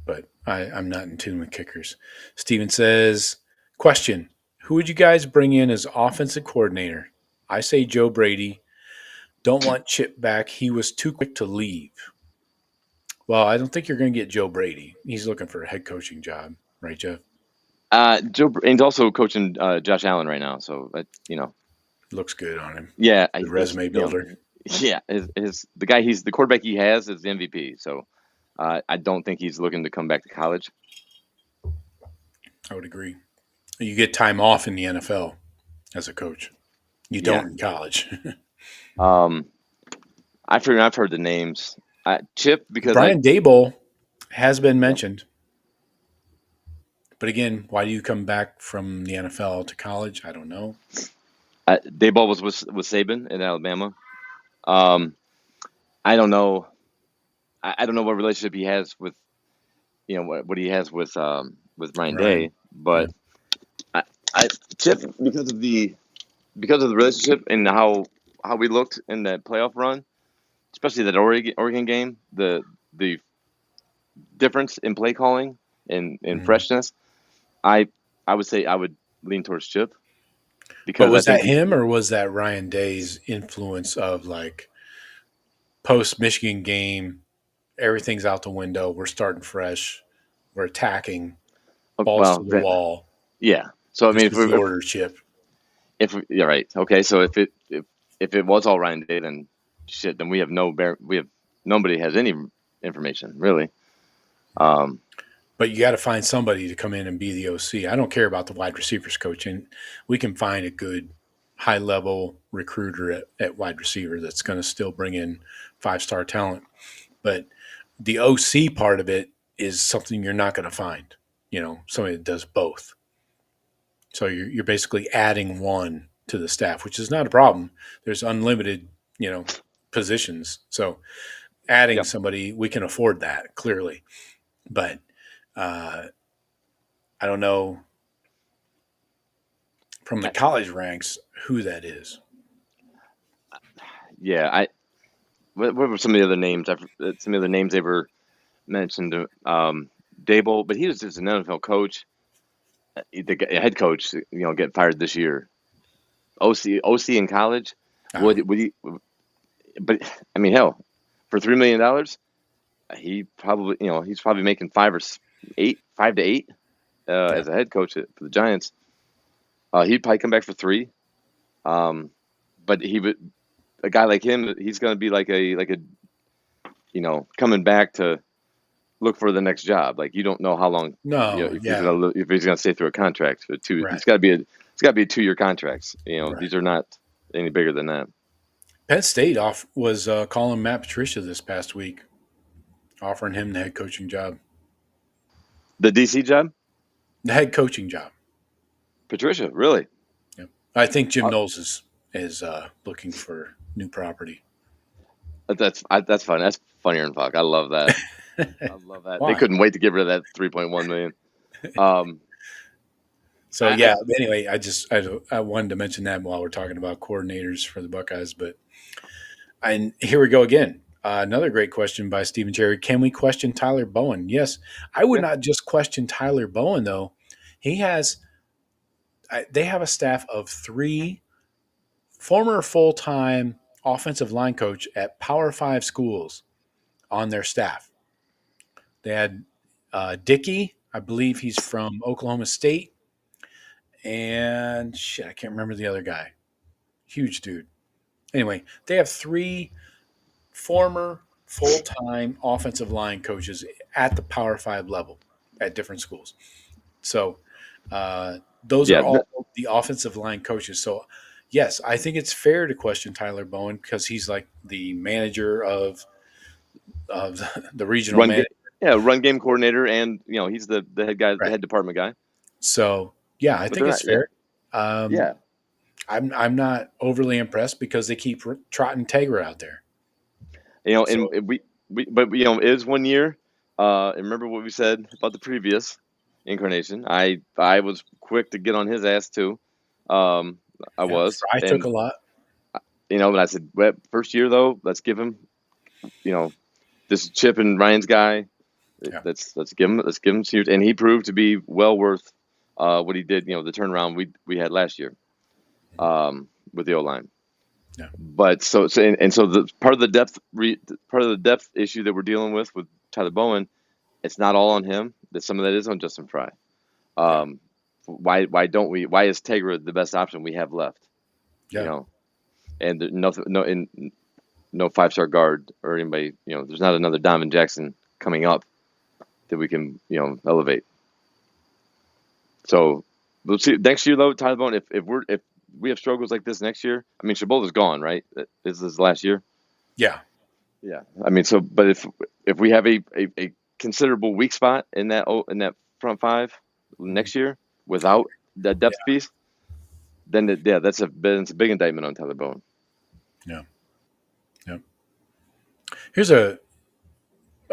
But I'm not in tune with kickers. Steven says, question, who would you guys bring in as offensive coordinator? I say Joe Brady. Don't want Chip back. He was too quick to leave. Well, I don't think you're going to get Joe Brady. He's looking for a head coaching job. Right, Jeff? He's also coaching Josh Allen right now. So, looks good on him. Yeah. The resume builder. Yeah. The quarterback he has is the MVP. So, I don't think he's looking to come back to college. I would agree. You get time off in the NFL as a coach. You don't in college. I've heard the names. Chip, because Brian Daboll has been mentioned. But again, why do you come back from the NFL to college? I don't know. Daboll was with Saban in Alabama. I don't know. I don't know what relationship he has with, what he has with Ryan Day, but Chip, because of the relationship and how we looked in that playoff run, especially that Oregon game, the difference in play calling and freshness, I would say I would lean towards Chip. But was that him or was that Ryan Day's influence of post Michigan game? Everything's out the window. We're starting fresh. We're attacking. Balls to the wall. Yeah. So if we order Chip. Right. Okay. So if it was all Ryan Day, then shit. Then we have nobody has any information really. But you got to find somebody to come in and be the OC. I don't care about the wide receivers coaching. We can find a good high level recruiter at wide receiver that's going to still bring in 5-star talent. But the OC part of it is something you're not going to find, somebody that does both. So you're basically adding one to the staff, which is not a problem. There's unlimited, positions. So adding somebody, we can afford that clearly. But I don't know from the college ranks who that is. Yeah, what were some of the other names? Some of the names they were mentioned. Daboll, but he was just an NFL coach. The head coach, get fired this year. OC in college. Would he? But I mean, hell, for $3 million, he probably he's probably making 5 to 8 as a head coach for the Giants. He'd probably come back for 3. But a guy like him, he's going to be like a coming back to look for the next job. Like you don't know how long. No, if he's going to stay through a contract for 2. Right. It's got to be a 2-year contracts. These are not any bigger than that. Penn State was calling Matt Patricia this past week, offering him the head coaching job. The DC job? The head coaching job. Patricia, really? Yep. I think Jim Knowles is looking for new property. That's fun. That's funnier than fuck. I love that. I love that. They Why? couldn't wait to get rid of that 3.1 million. Um, So I yeah. Anyway, I wanted to mention that while we're talking about coordinators for the Buckeyes, but and here we go again. Another great question by Stephen Cherry. Can we question Tyler Bowen? Yes, I would yeah, not just question Tyler Bowen though. He has they have a staff of 3 former full-time offensive line coach at Power 5 schools on their staff. They had Dickey, I believe he's from Oklahoma State, and shit, I can't remember the other guy. Huge dude. Anyway, they have 3 former full-time offensive line coaches at the Power 5 level at different schools. So those are yeah, all the offensive line coaches. So yes, I think it's fair to question Tyler Bowen because he's like the manager of the regional run, ga- manager. yeah, run game coordinator, and he's the head guy, the Right. head department guy. So yeah, I But think they're it's not. Yeah, fair. Um, yeah. I'm not overly impressed because they keep trotting Tagra out there. And So but it is 1 year. Remember what we said about the previous incarnation. I was quick to get on his ass too. Um, I yeah, was, Fry took and a lot. but I said, well, first year though, let's give him, you know, this is Chip and Ryan's guy. Yeah. Let's give him some years, and he proved to be well worth what he did. The turnaround we had last year with the O line. Yeah. But so the part of the depth issue that we're dealing with Tyler Bowen, it's not all on him. That some of that is on Justin Fry. Yeah. Um, why is Tegra the best option we have left? You Yeah. know, and nothing, no 5-star guard or anybody. There's not another Donovan Jackson coming up that we can elevate. So we'll see next year though, Tyler Bowen. If we have struggles like this next year, I mean, Chabot is gone, right? This is his last year. Yeah. Yeah, I mean, but if we have a considerable weak spot in that front five next year without that depth piece, then that's a big indictment on Tyler Bowen. Yeah. Yeah. Here's I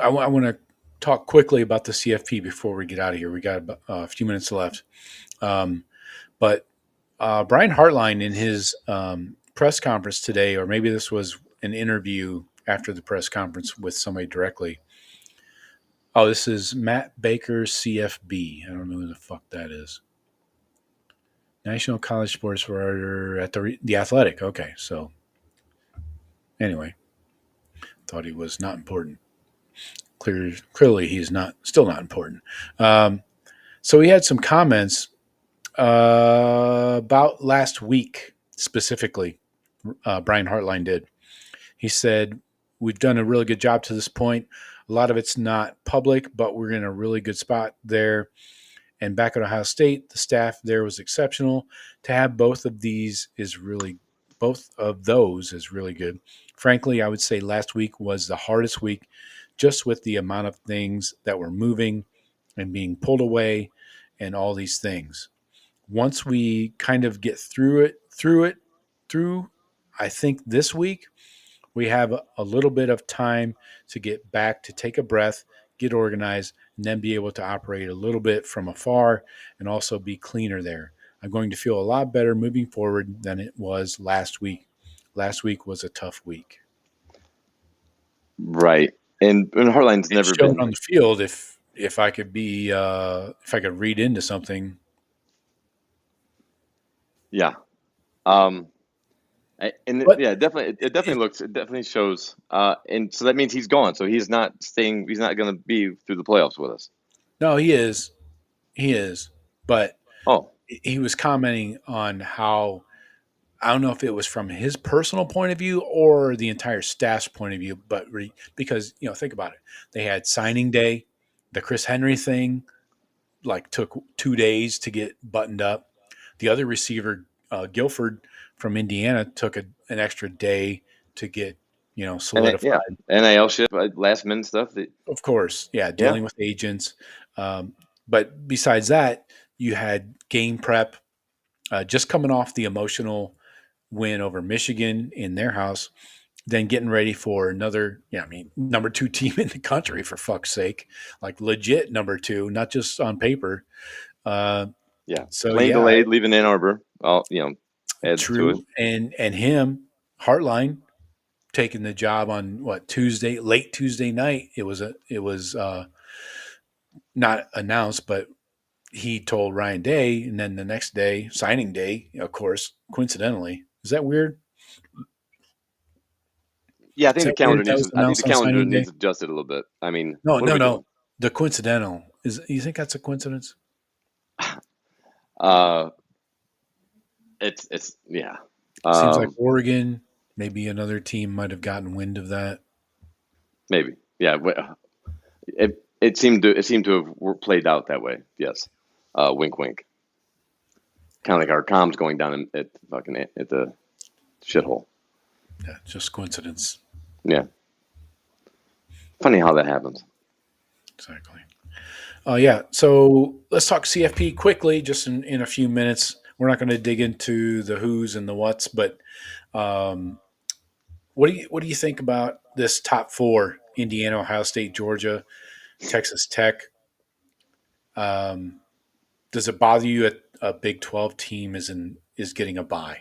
want to talk quickly about the CFP before we get out of here. We got a few minutes left. But Brian Hartline in his press conference today, or maybe this was an interview after the press conference with somebody directly. Oh, this is Matt Baker's CFB. I don't know who the fuck that is. National College Sports Writer at the Athletic. Okay, so anyway, thought he was not important. Clearly, he's still not important. So he had some comments about last week specifically. Brian Hartline did. He said, "We've done a really good job to this point. A lot of it's not public, but we're in a really good spot there. And back at Ohio State, the staff there was exceptional. To have both of those is really good. Frankly, I would say last week was the hardest week, just with the amount of things that were moving and being pulled away and all these things. Once we kind of get through, I think this week we have a little bit of time to get back, to take a breath, get organized, and then be able to operate a little bit from afar and also be cleaner there. I'm going to feel a lot better moving forward than it was last week. Last week was a tough week." Right, and Hartline's It never showed been. on the field. If I could if I could read into something. Yeah, But yeah, definitely, it definitely shows. And so that means he's gone. So he's not staying. He's not going to be through the playoffs with us. no, he is. But Oh, he was commenting on how, I don't know if it was from his personal point of view or the entire staff's point of view, but because think about it, they had signing day, the Chris Henry thing, like took 2 days to get buttoned up. The other receiver, Guilford from Indiana, took an extra day to get yeah, solidified. NIL shit, last minute stuff. Of course, yeah, Yeah, dealing with agents. Um, but besides that, you had game prep, just coming off the emotional win over Michigan in their house. then getting ready for another, number 2 team in the country, for fuck's sake, like legit number 2, not just on paper. Plane delayed, leaving Ann Arbor. Adds to it. True. And him, Hartline, taking the job on late Tuesday night. It was not announced, but he told Ryan Day, and then the next day, signing day, of course, coincidentally. Is that weird? Yeah, I think the calendar needs adjusted a little bit. I mean, no. The coincidental you think that's a coincidence? It's yeah. Seems like Oregon, maybe another team might have gotten wind of that. Maybe, yeah. It seemed to have played out that way. Yes, wink, wink. Kind of like our comms going down at the shithole. Yeah, just coincidence. Yeah. Funny how that happens. Exactly. Yeah. So let's talk CFP quickly, just in a few minutes. We're not going to dig into the who's and the what's, but what do you think about this top 4? Indiana, Ohio State, Georgia, Texas Tech. Does it bother you that a Big 12 team is getting a bye?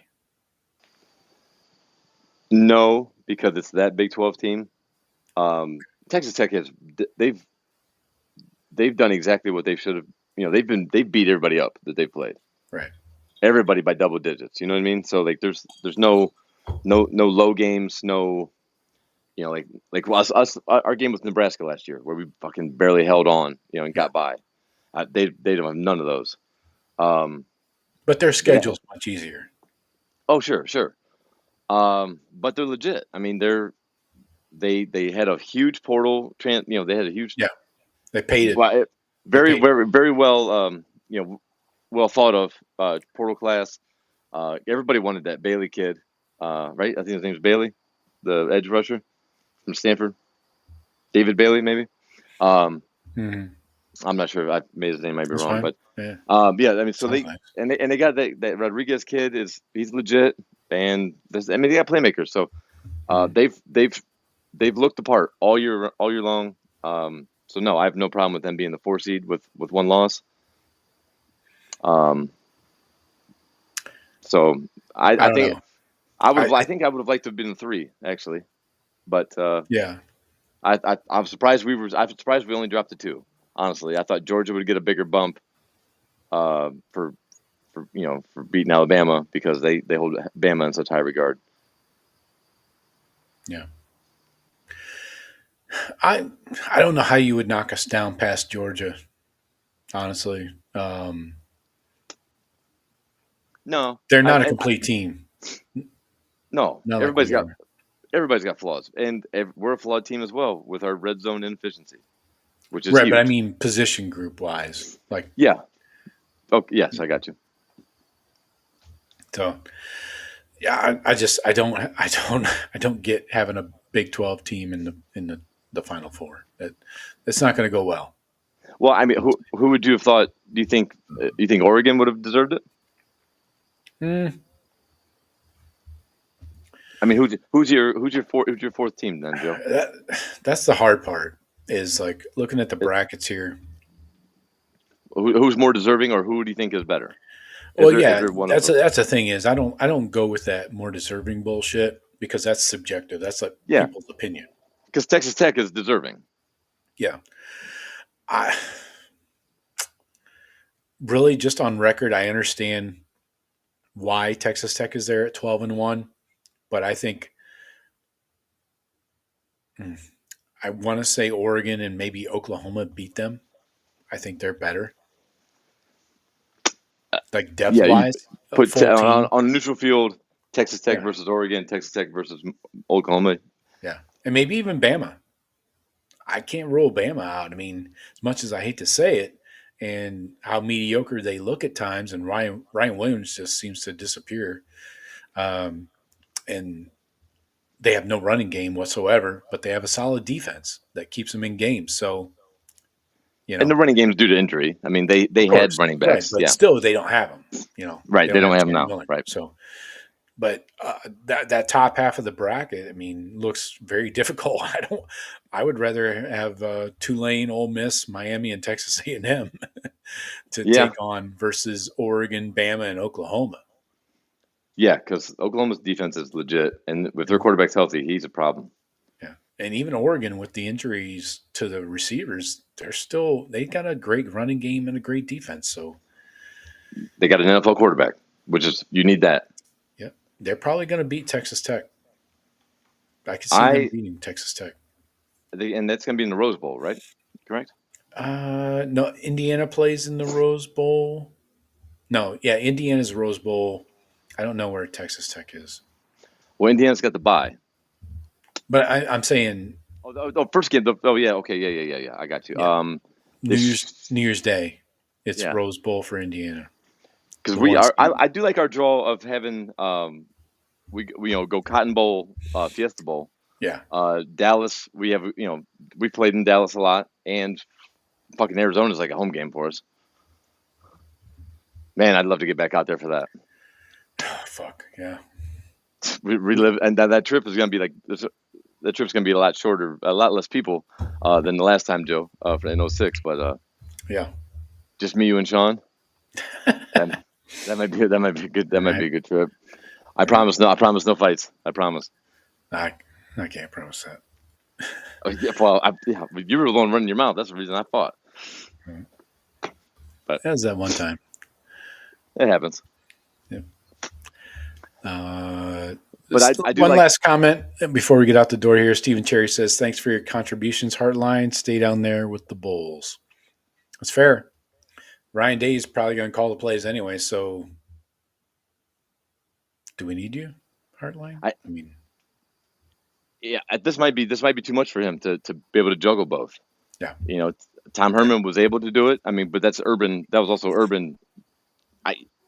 No, because it's that Big 12 team. Texas Tech they've done exactly what they should have. They've beat everybody up that they've played. Right. Everybody by double digits. You know what I mean? So like there's no low games, no. Like us, our game with Nebraska last year, where we fucking barely held on, and got by. They don't have none of those. But their schedule's much easier. Oh, sure. But they're legit. I mean, they had a huge portal. They had a huge. Yeah, they paid it. Very well. Well thought of portal class. Everybody wanted that Bailey kid, right? I think his name's Bailey, the edge rusher from Stanford. David Bailey, maybe. I'm not sure. I made his name might be wrong, but yeah. I mean, so they got that Rodriguez kid he's legit, and they got playmakers. So they've looked the part all year long. So no, I have no problem with them being the 4 seed with 1 loss. So I think I would have liked to have been the 3 actually, but I'm surprised we only dropped to 2. Honestly, I thought Georgia would get a bigger bump for beating Alabama because they hold Bama in such high regard. Yeah. I don't know how you would knock us down past Georgia, honestly. No. They're not a complete team. No. Everybody's got flaws. And we're a flawed team as well with our red zone inefficiency. Which is right, huge. But I mean position group wise. Yeah. Oh yes, I got you. So yeah, I don't get having a Big 12 team in the Final Four. It's not going to go well. Well, I mean, who would you have thought? Do you think Oregon would have deserved it? I mean, who's your 4th team then, Joe? That's the hard part. Is like looking at the brackets here. Who's more deserving, or who do you think is better? That's the thing is I don't go with that more deserving bullshit because that's subjective. That's like people's opinion. Because Texas Tech is deserving. Yeah, I really just on record I understand why Texas Tech is there at 12-1, but I think. I want to say Oregon and maybe Oklahoma beat them. I think they're better. Like depth-wise. Put on neutral field, Texas Tech versus Oregon, Texas Tech versus Oklahoma. Yeah. And maybe even Bama. I can't rule Bama out. I mean, as much as I hate to say it, and how mediocre they look at times, and Ryan Williams just seems to disappear. And they have no running game whatsoever, but they have a solid defense that keeps them in games. So, and the running game is due to injury. I mean, they had running backs, right, but still they don't have them. Right? They don't have them now, right? So, But that top half of the bracket, I mean, looks very difficult. I would rather have Tulane, Ole Miss, Miami, and Texas A&M to Yeah, take on versus Oregon, Bama, and Oklahoma. yeah, because Oklahoma's defense is legit, and with their quarterback's healthy, he's a problem. Yeah, and even Oregon with the injuries to the receivers, they got a great running game and a great defense. So They got an NFL quarterback, which is you need that. yeah, they're probably going to beat Texas Tech. I could see them I beating Texas Tech. and that's going to be in the Rose Bowl, right? Correct. No, Indiana plays in the Rose Bowl. No, yeah, Indiana's Rose Bowl. I don't know where Texas Tech is, Well, Indiana's got the bye. but I'm saying, First game. Oh, yeah. Okay. Yeah. I got you. yeah, This New Year's Day, it's yeah, Rose Bowl for Indiana. because The we one are. seed. I do like our draw of having we go Cotton Bowl, Fiesta Bowl. Yeah, Dallas. We have we played in Dallas a lot, and fucking Arizona's like a home game for us. Man, I'd love to get back out there for that. fuck yeah. Relive, and that trip is gonna be like this. That trip's gonna be a lot shorter, a lot less people than the last time, Joe, in '06. But Yeah, just me, you, and Sean. That, that might be good. That might be a good trip. I promise. No, I promise no fights. I promise. I can't promise that. Oh, yeah, well, you were the one running your mouth. That's the reason I fought. But That was that one time. it happens. Yeah. But I do one like. last comment before we get out the door here. Stephen Cherry says, "Thanks for your contributions, Heartline. Stay down there with the Bulls." That's fair. Ryan Day is probably going to call the plays anyway. So, do we need you, Heartline? I mean, Yeah, this might be too much for him to be able to juggle both. yeah, Tom Herman was able to do it. I mean, but that's Urban. That was also Urban.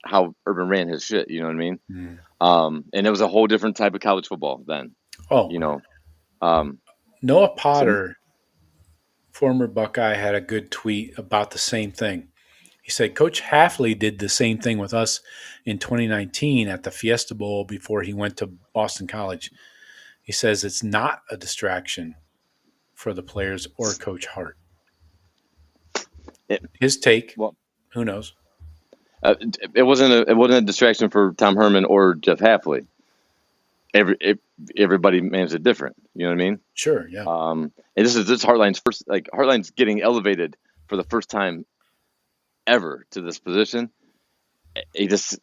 How Urban ran his shit. You know what I mean? And it was a whole different type of college football then. Oh, So Noah Potter, former Buckeye, had a good tweet about the same thing. He said, Coach Hafley did the same thing with us in 2019 at the Fiesta Bowl before he went to Boston College. He says it's not a distraction for the players or Coach Hart. His take, well, who knows? it wasn't a distraction for Tom Herman or Jeff Hafley. Everybody managed it different. You know what I mean? Sure, yeah. And this Heartline's first. Like Heartline's getting elevated for the first time ever to this position. He's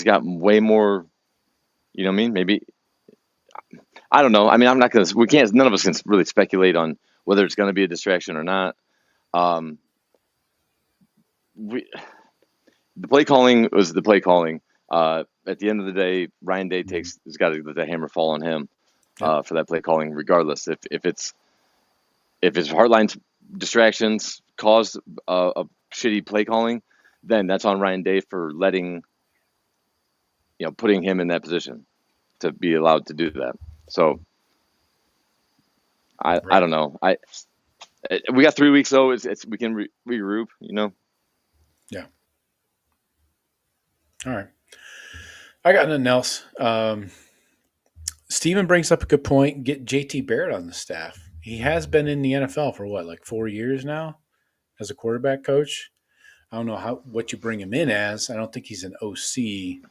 got way more. You know what I mean? Maybe I don't know. I mean, I'm not gonna. We can't. None of us can really speculate on whether it's going to be a distraction or not. The play calling was the play calling. At the end of the day, Ryan Day has got to let the hammer fall on him for that play calling, regardless if it's Heartline's distractions caused a shitty play calling, then that's on Ryan Day for putting him in that position to be allowed to do that. So I don't know. We got 3 weeks though. We can regroup. Yeah. All right. I got nothing else. Steven brings up a good point. Get JT Barrett on the staff. He has been in the NFL for like 4 years now as a quarterback coach. I don't know what you bring him in as. I don't think he's an OC.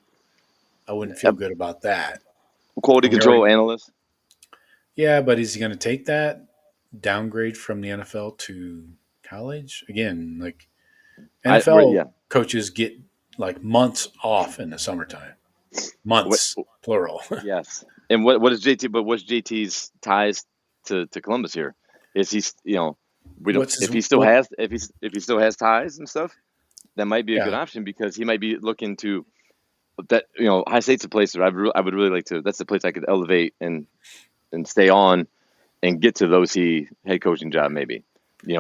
I wouldn't feel good about that. Quality control analyst. Yeah, but is he going to take that downgrade from the NFL to college? Again, like NFL coaches get like months off in the summertime. Months, plural. Yes. And what is JT? But what's JT's ties to Columbus here? Is he we don't if he still has ties and stuff? That might be a good option because he might be looking to that. High State's a place that I would really like to. That's the place I could elevate and stay on and get to the OC head coaching job. Maybe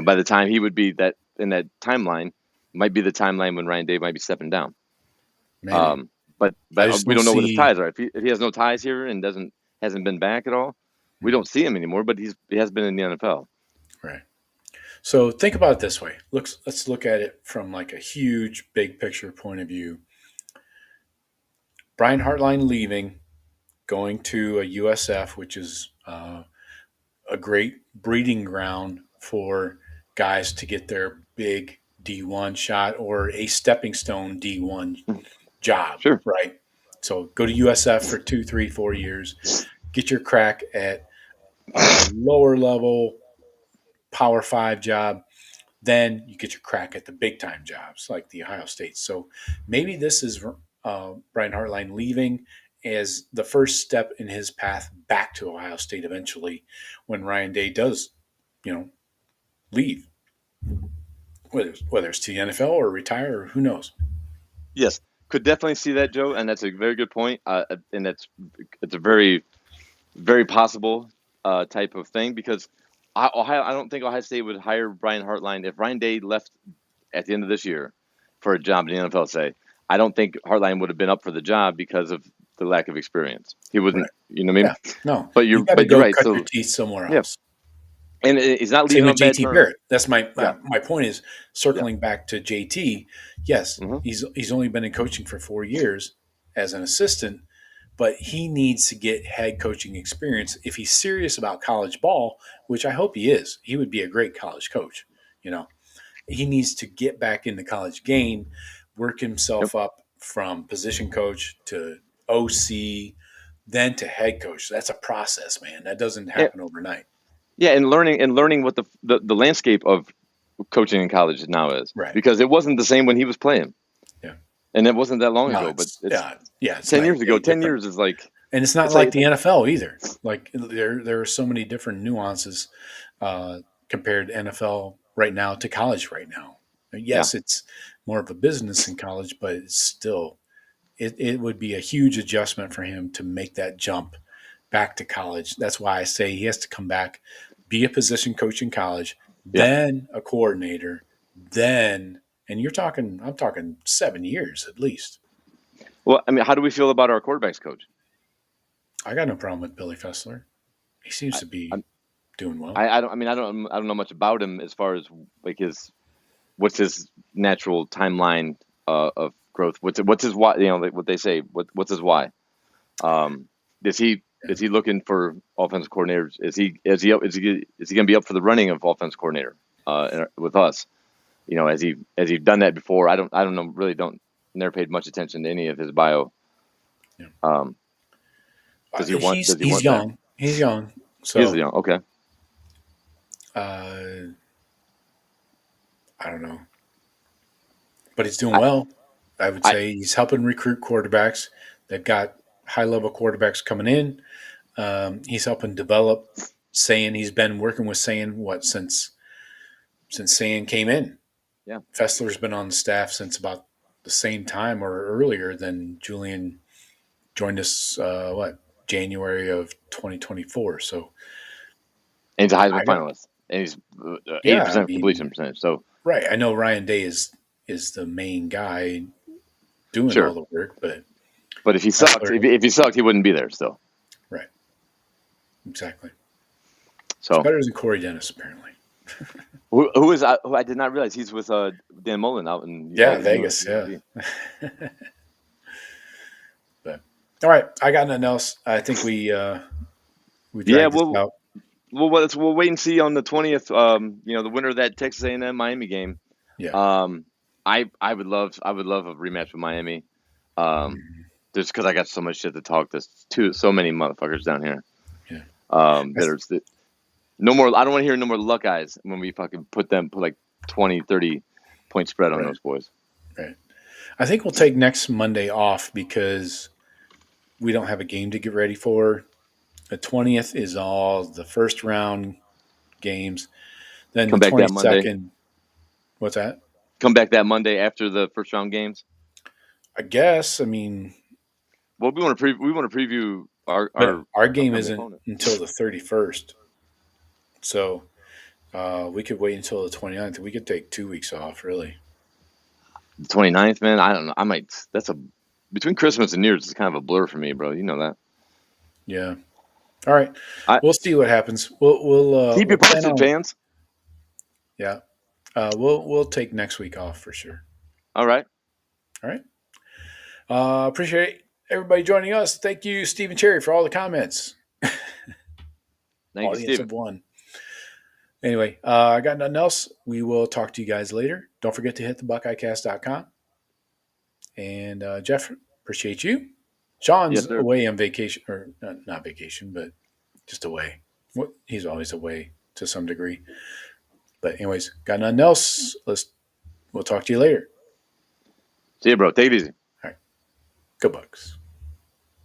by the time he would be that in that timeline might be the timeline when Ryan Day might be stepping down. Maybe. But we don't know what his ties are. If he has no ties here and hasn't been back at all, we don't see him anymore. But he has been in the NFL. Right. So think about it this way. Let's look at it from like a huge, big picture point of view. Brian Hartline leaving, going to a USF, which is a great breeding ground for guys to get their big D1 shot or a stepping stone D1 job, Sure. right? So go to USF for 2, 3, 4 years, get your crack at a lower level Power 5 job. Then you get your crack at the big time jobs like the Ohio State. So maybe this is Brian Hartline leaving as the first step in his path back to Ohio State eventually when Ryan Day does, leave, whether it's to the NFL or retire or who knows. Yes, could definitely see that, Joe, and that's a very good point. And it's a very, very possible type of thing because I don't think Ohio State would hire Brian Hartline if Ryan Day left at the end of this year for a job in the NFL. Say, I don't think Hartline would have been up for the job because of the lack of experience. He wasn't, Right. You know what I mean? Yeah. No, But you got to you're go right. cut So your teeth somewhere yeah, else. and he's not Same leaving with on bad JT terms. Barrett. That's my point is circling Yeah. back to JT. Yes, Mm-hmm. he's only been in coaching for 4 years as an assistant, but he needs to get head coaching experience if he's serious about college ball, which I hope he is. He would be a great college coach. He needs to get back in the college game, work himself up from position coach to OC, then to head coach. That's a process, man. That doesn't happen overnight. Yeah, and learning what the landscape of coaching in college now is, Right. because it wasn't the same when he was playing. Yeah. And it wasn't that long No, ago, but it's it's 10 night years and ago. day 10 different. years is like, And it's not it's like like- the NFL either. Like there are so many different nuances compared to NFL right now to college right now. Yes, it's more of a business in college, but it's still it would be a huge adjustment for him to make that jump back to college. That's why I say he has to come back, be a position coach in college, then a coordinator, then and I'm talking 7 years at least. well, I mean, how do we feel about our quarterbacks coach? I got no problem with Billy Fessler. He seems to be doing well. I don't know much about him as far as like what's his natural timeline of growth. What's his why? Like what they say. What's his why? Is he looking for offensive coordinators? Is he going to be up for the running of offensive coordinator with us? Has he done that before? I don't know. Really never paid much attention to any of his bio. Yeah. Does he want? Does he he's want young. that? He's young. So He's young. Okay. I don't know, but he's doing well. I would say he's helping recruit quarterbacks. They've got high-level quarterbacks coming in. He's helping develop Sayin. He's been working with Sayin since Sayin came in. Yeah, Fessler's been on the staff since about the same time or earlier than Julian joined us. January of 2024. So, and he's a Heisman finalist, and he's 80% completion percentage. So, right, I know Ryan Day is the main guy doing all the work, but if he sucked, he wouldn't be there still. Right, exactly. So it's better than Corey Dennis, apparently. who I did not realize he's with Dan Mullen out in Vegas. Yeah. But all right, I got nothing else. I think we dragged this out. Well, we'll wait and see on the 20th. The winner of that Texas A&M Miami game. Yeah. I would love a rematch with Miami. Just because I got so much shit to talk to so many motherfuckers down here. Yeah. No more. I don't want to hear no more Buckeyes when we fucking put like 20, 30 point spread on those boys. Right. I think we'll take next Monday off because we don't have a game to get ready for. The 20th is all the first round games. Then Come the back that Monday. 22nd. What's that? Come back that Monday after the first round games. I guess. I mean, well, we want to preview our game isn't opponent until the 31st. So we could wait until the 29th. We could take 2 weeks off, really. The 29th, man. I don't know. I might. Between Christmas and New Year's, it's kind of a blur for me, bro. You know that. Yeah. All right. We'll see what happens. We'll keep you posted, fans. Yeah. We'll take next week off for sure. All right. All right. Appreciate everybody joining us. Thank you, Stephen Cherry, for all the comments. Thank you, Audience Steven. of one. Anyway, I got nothing else. We will talk to you guys later. Don't forget to hit the BuckeyeCast.com. And Jeff, appreciate you. Sean's Yes, sir. away on vacation, or not vacation, but just away. He's always away to some degree. But anyways, got nothing else. We'll talk to you later. See you, bro. Take it easy. All right. Go Bucks.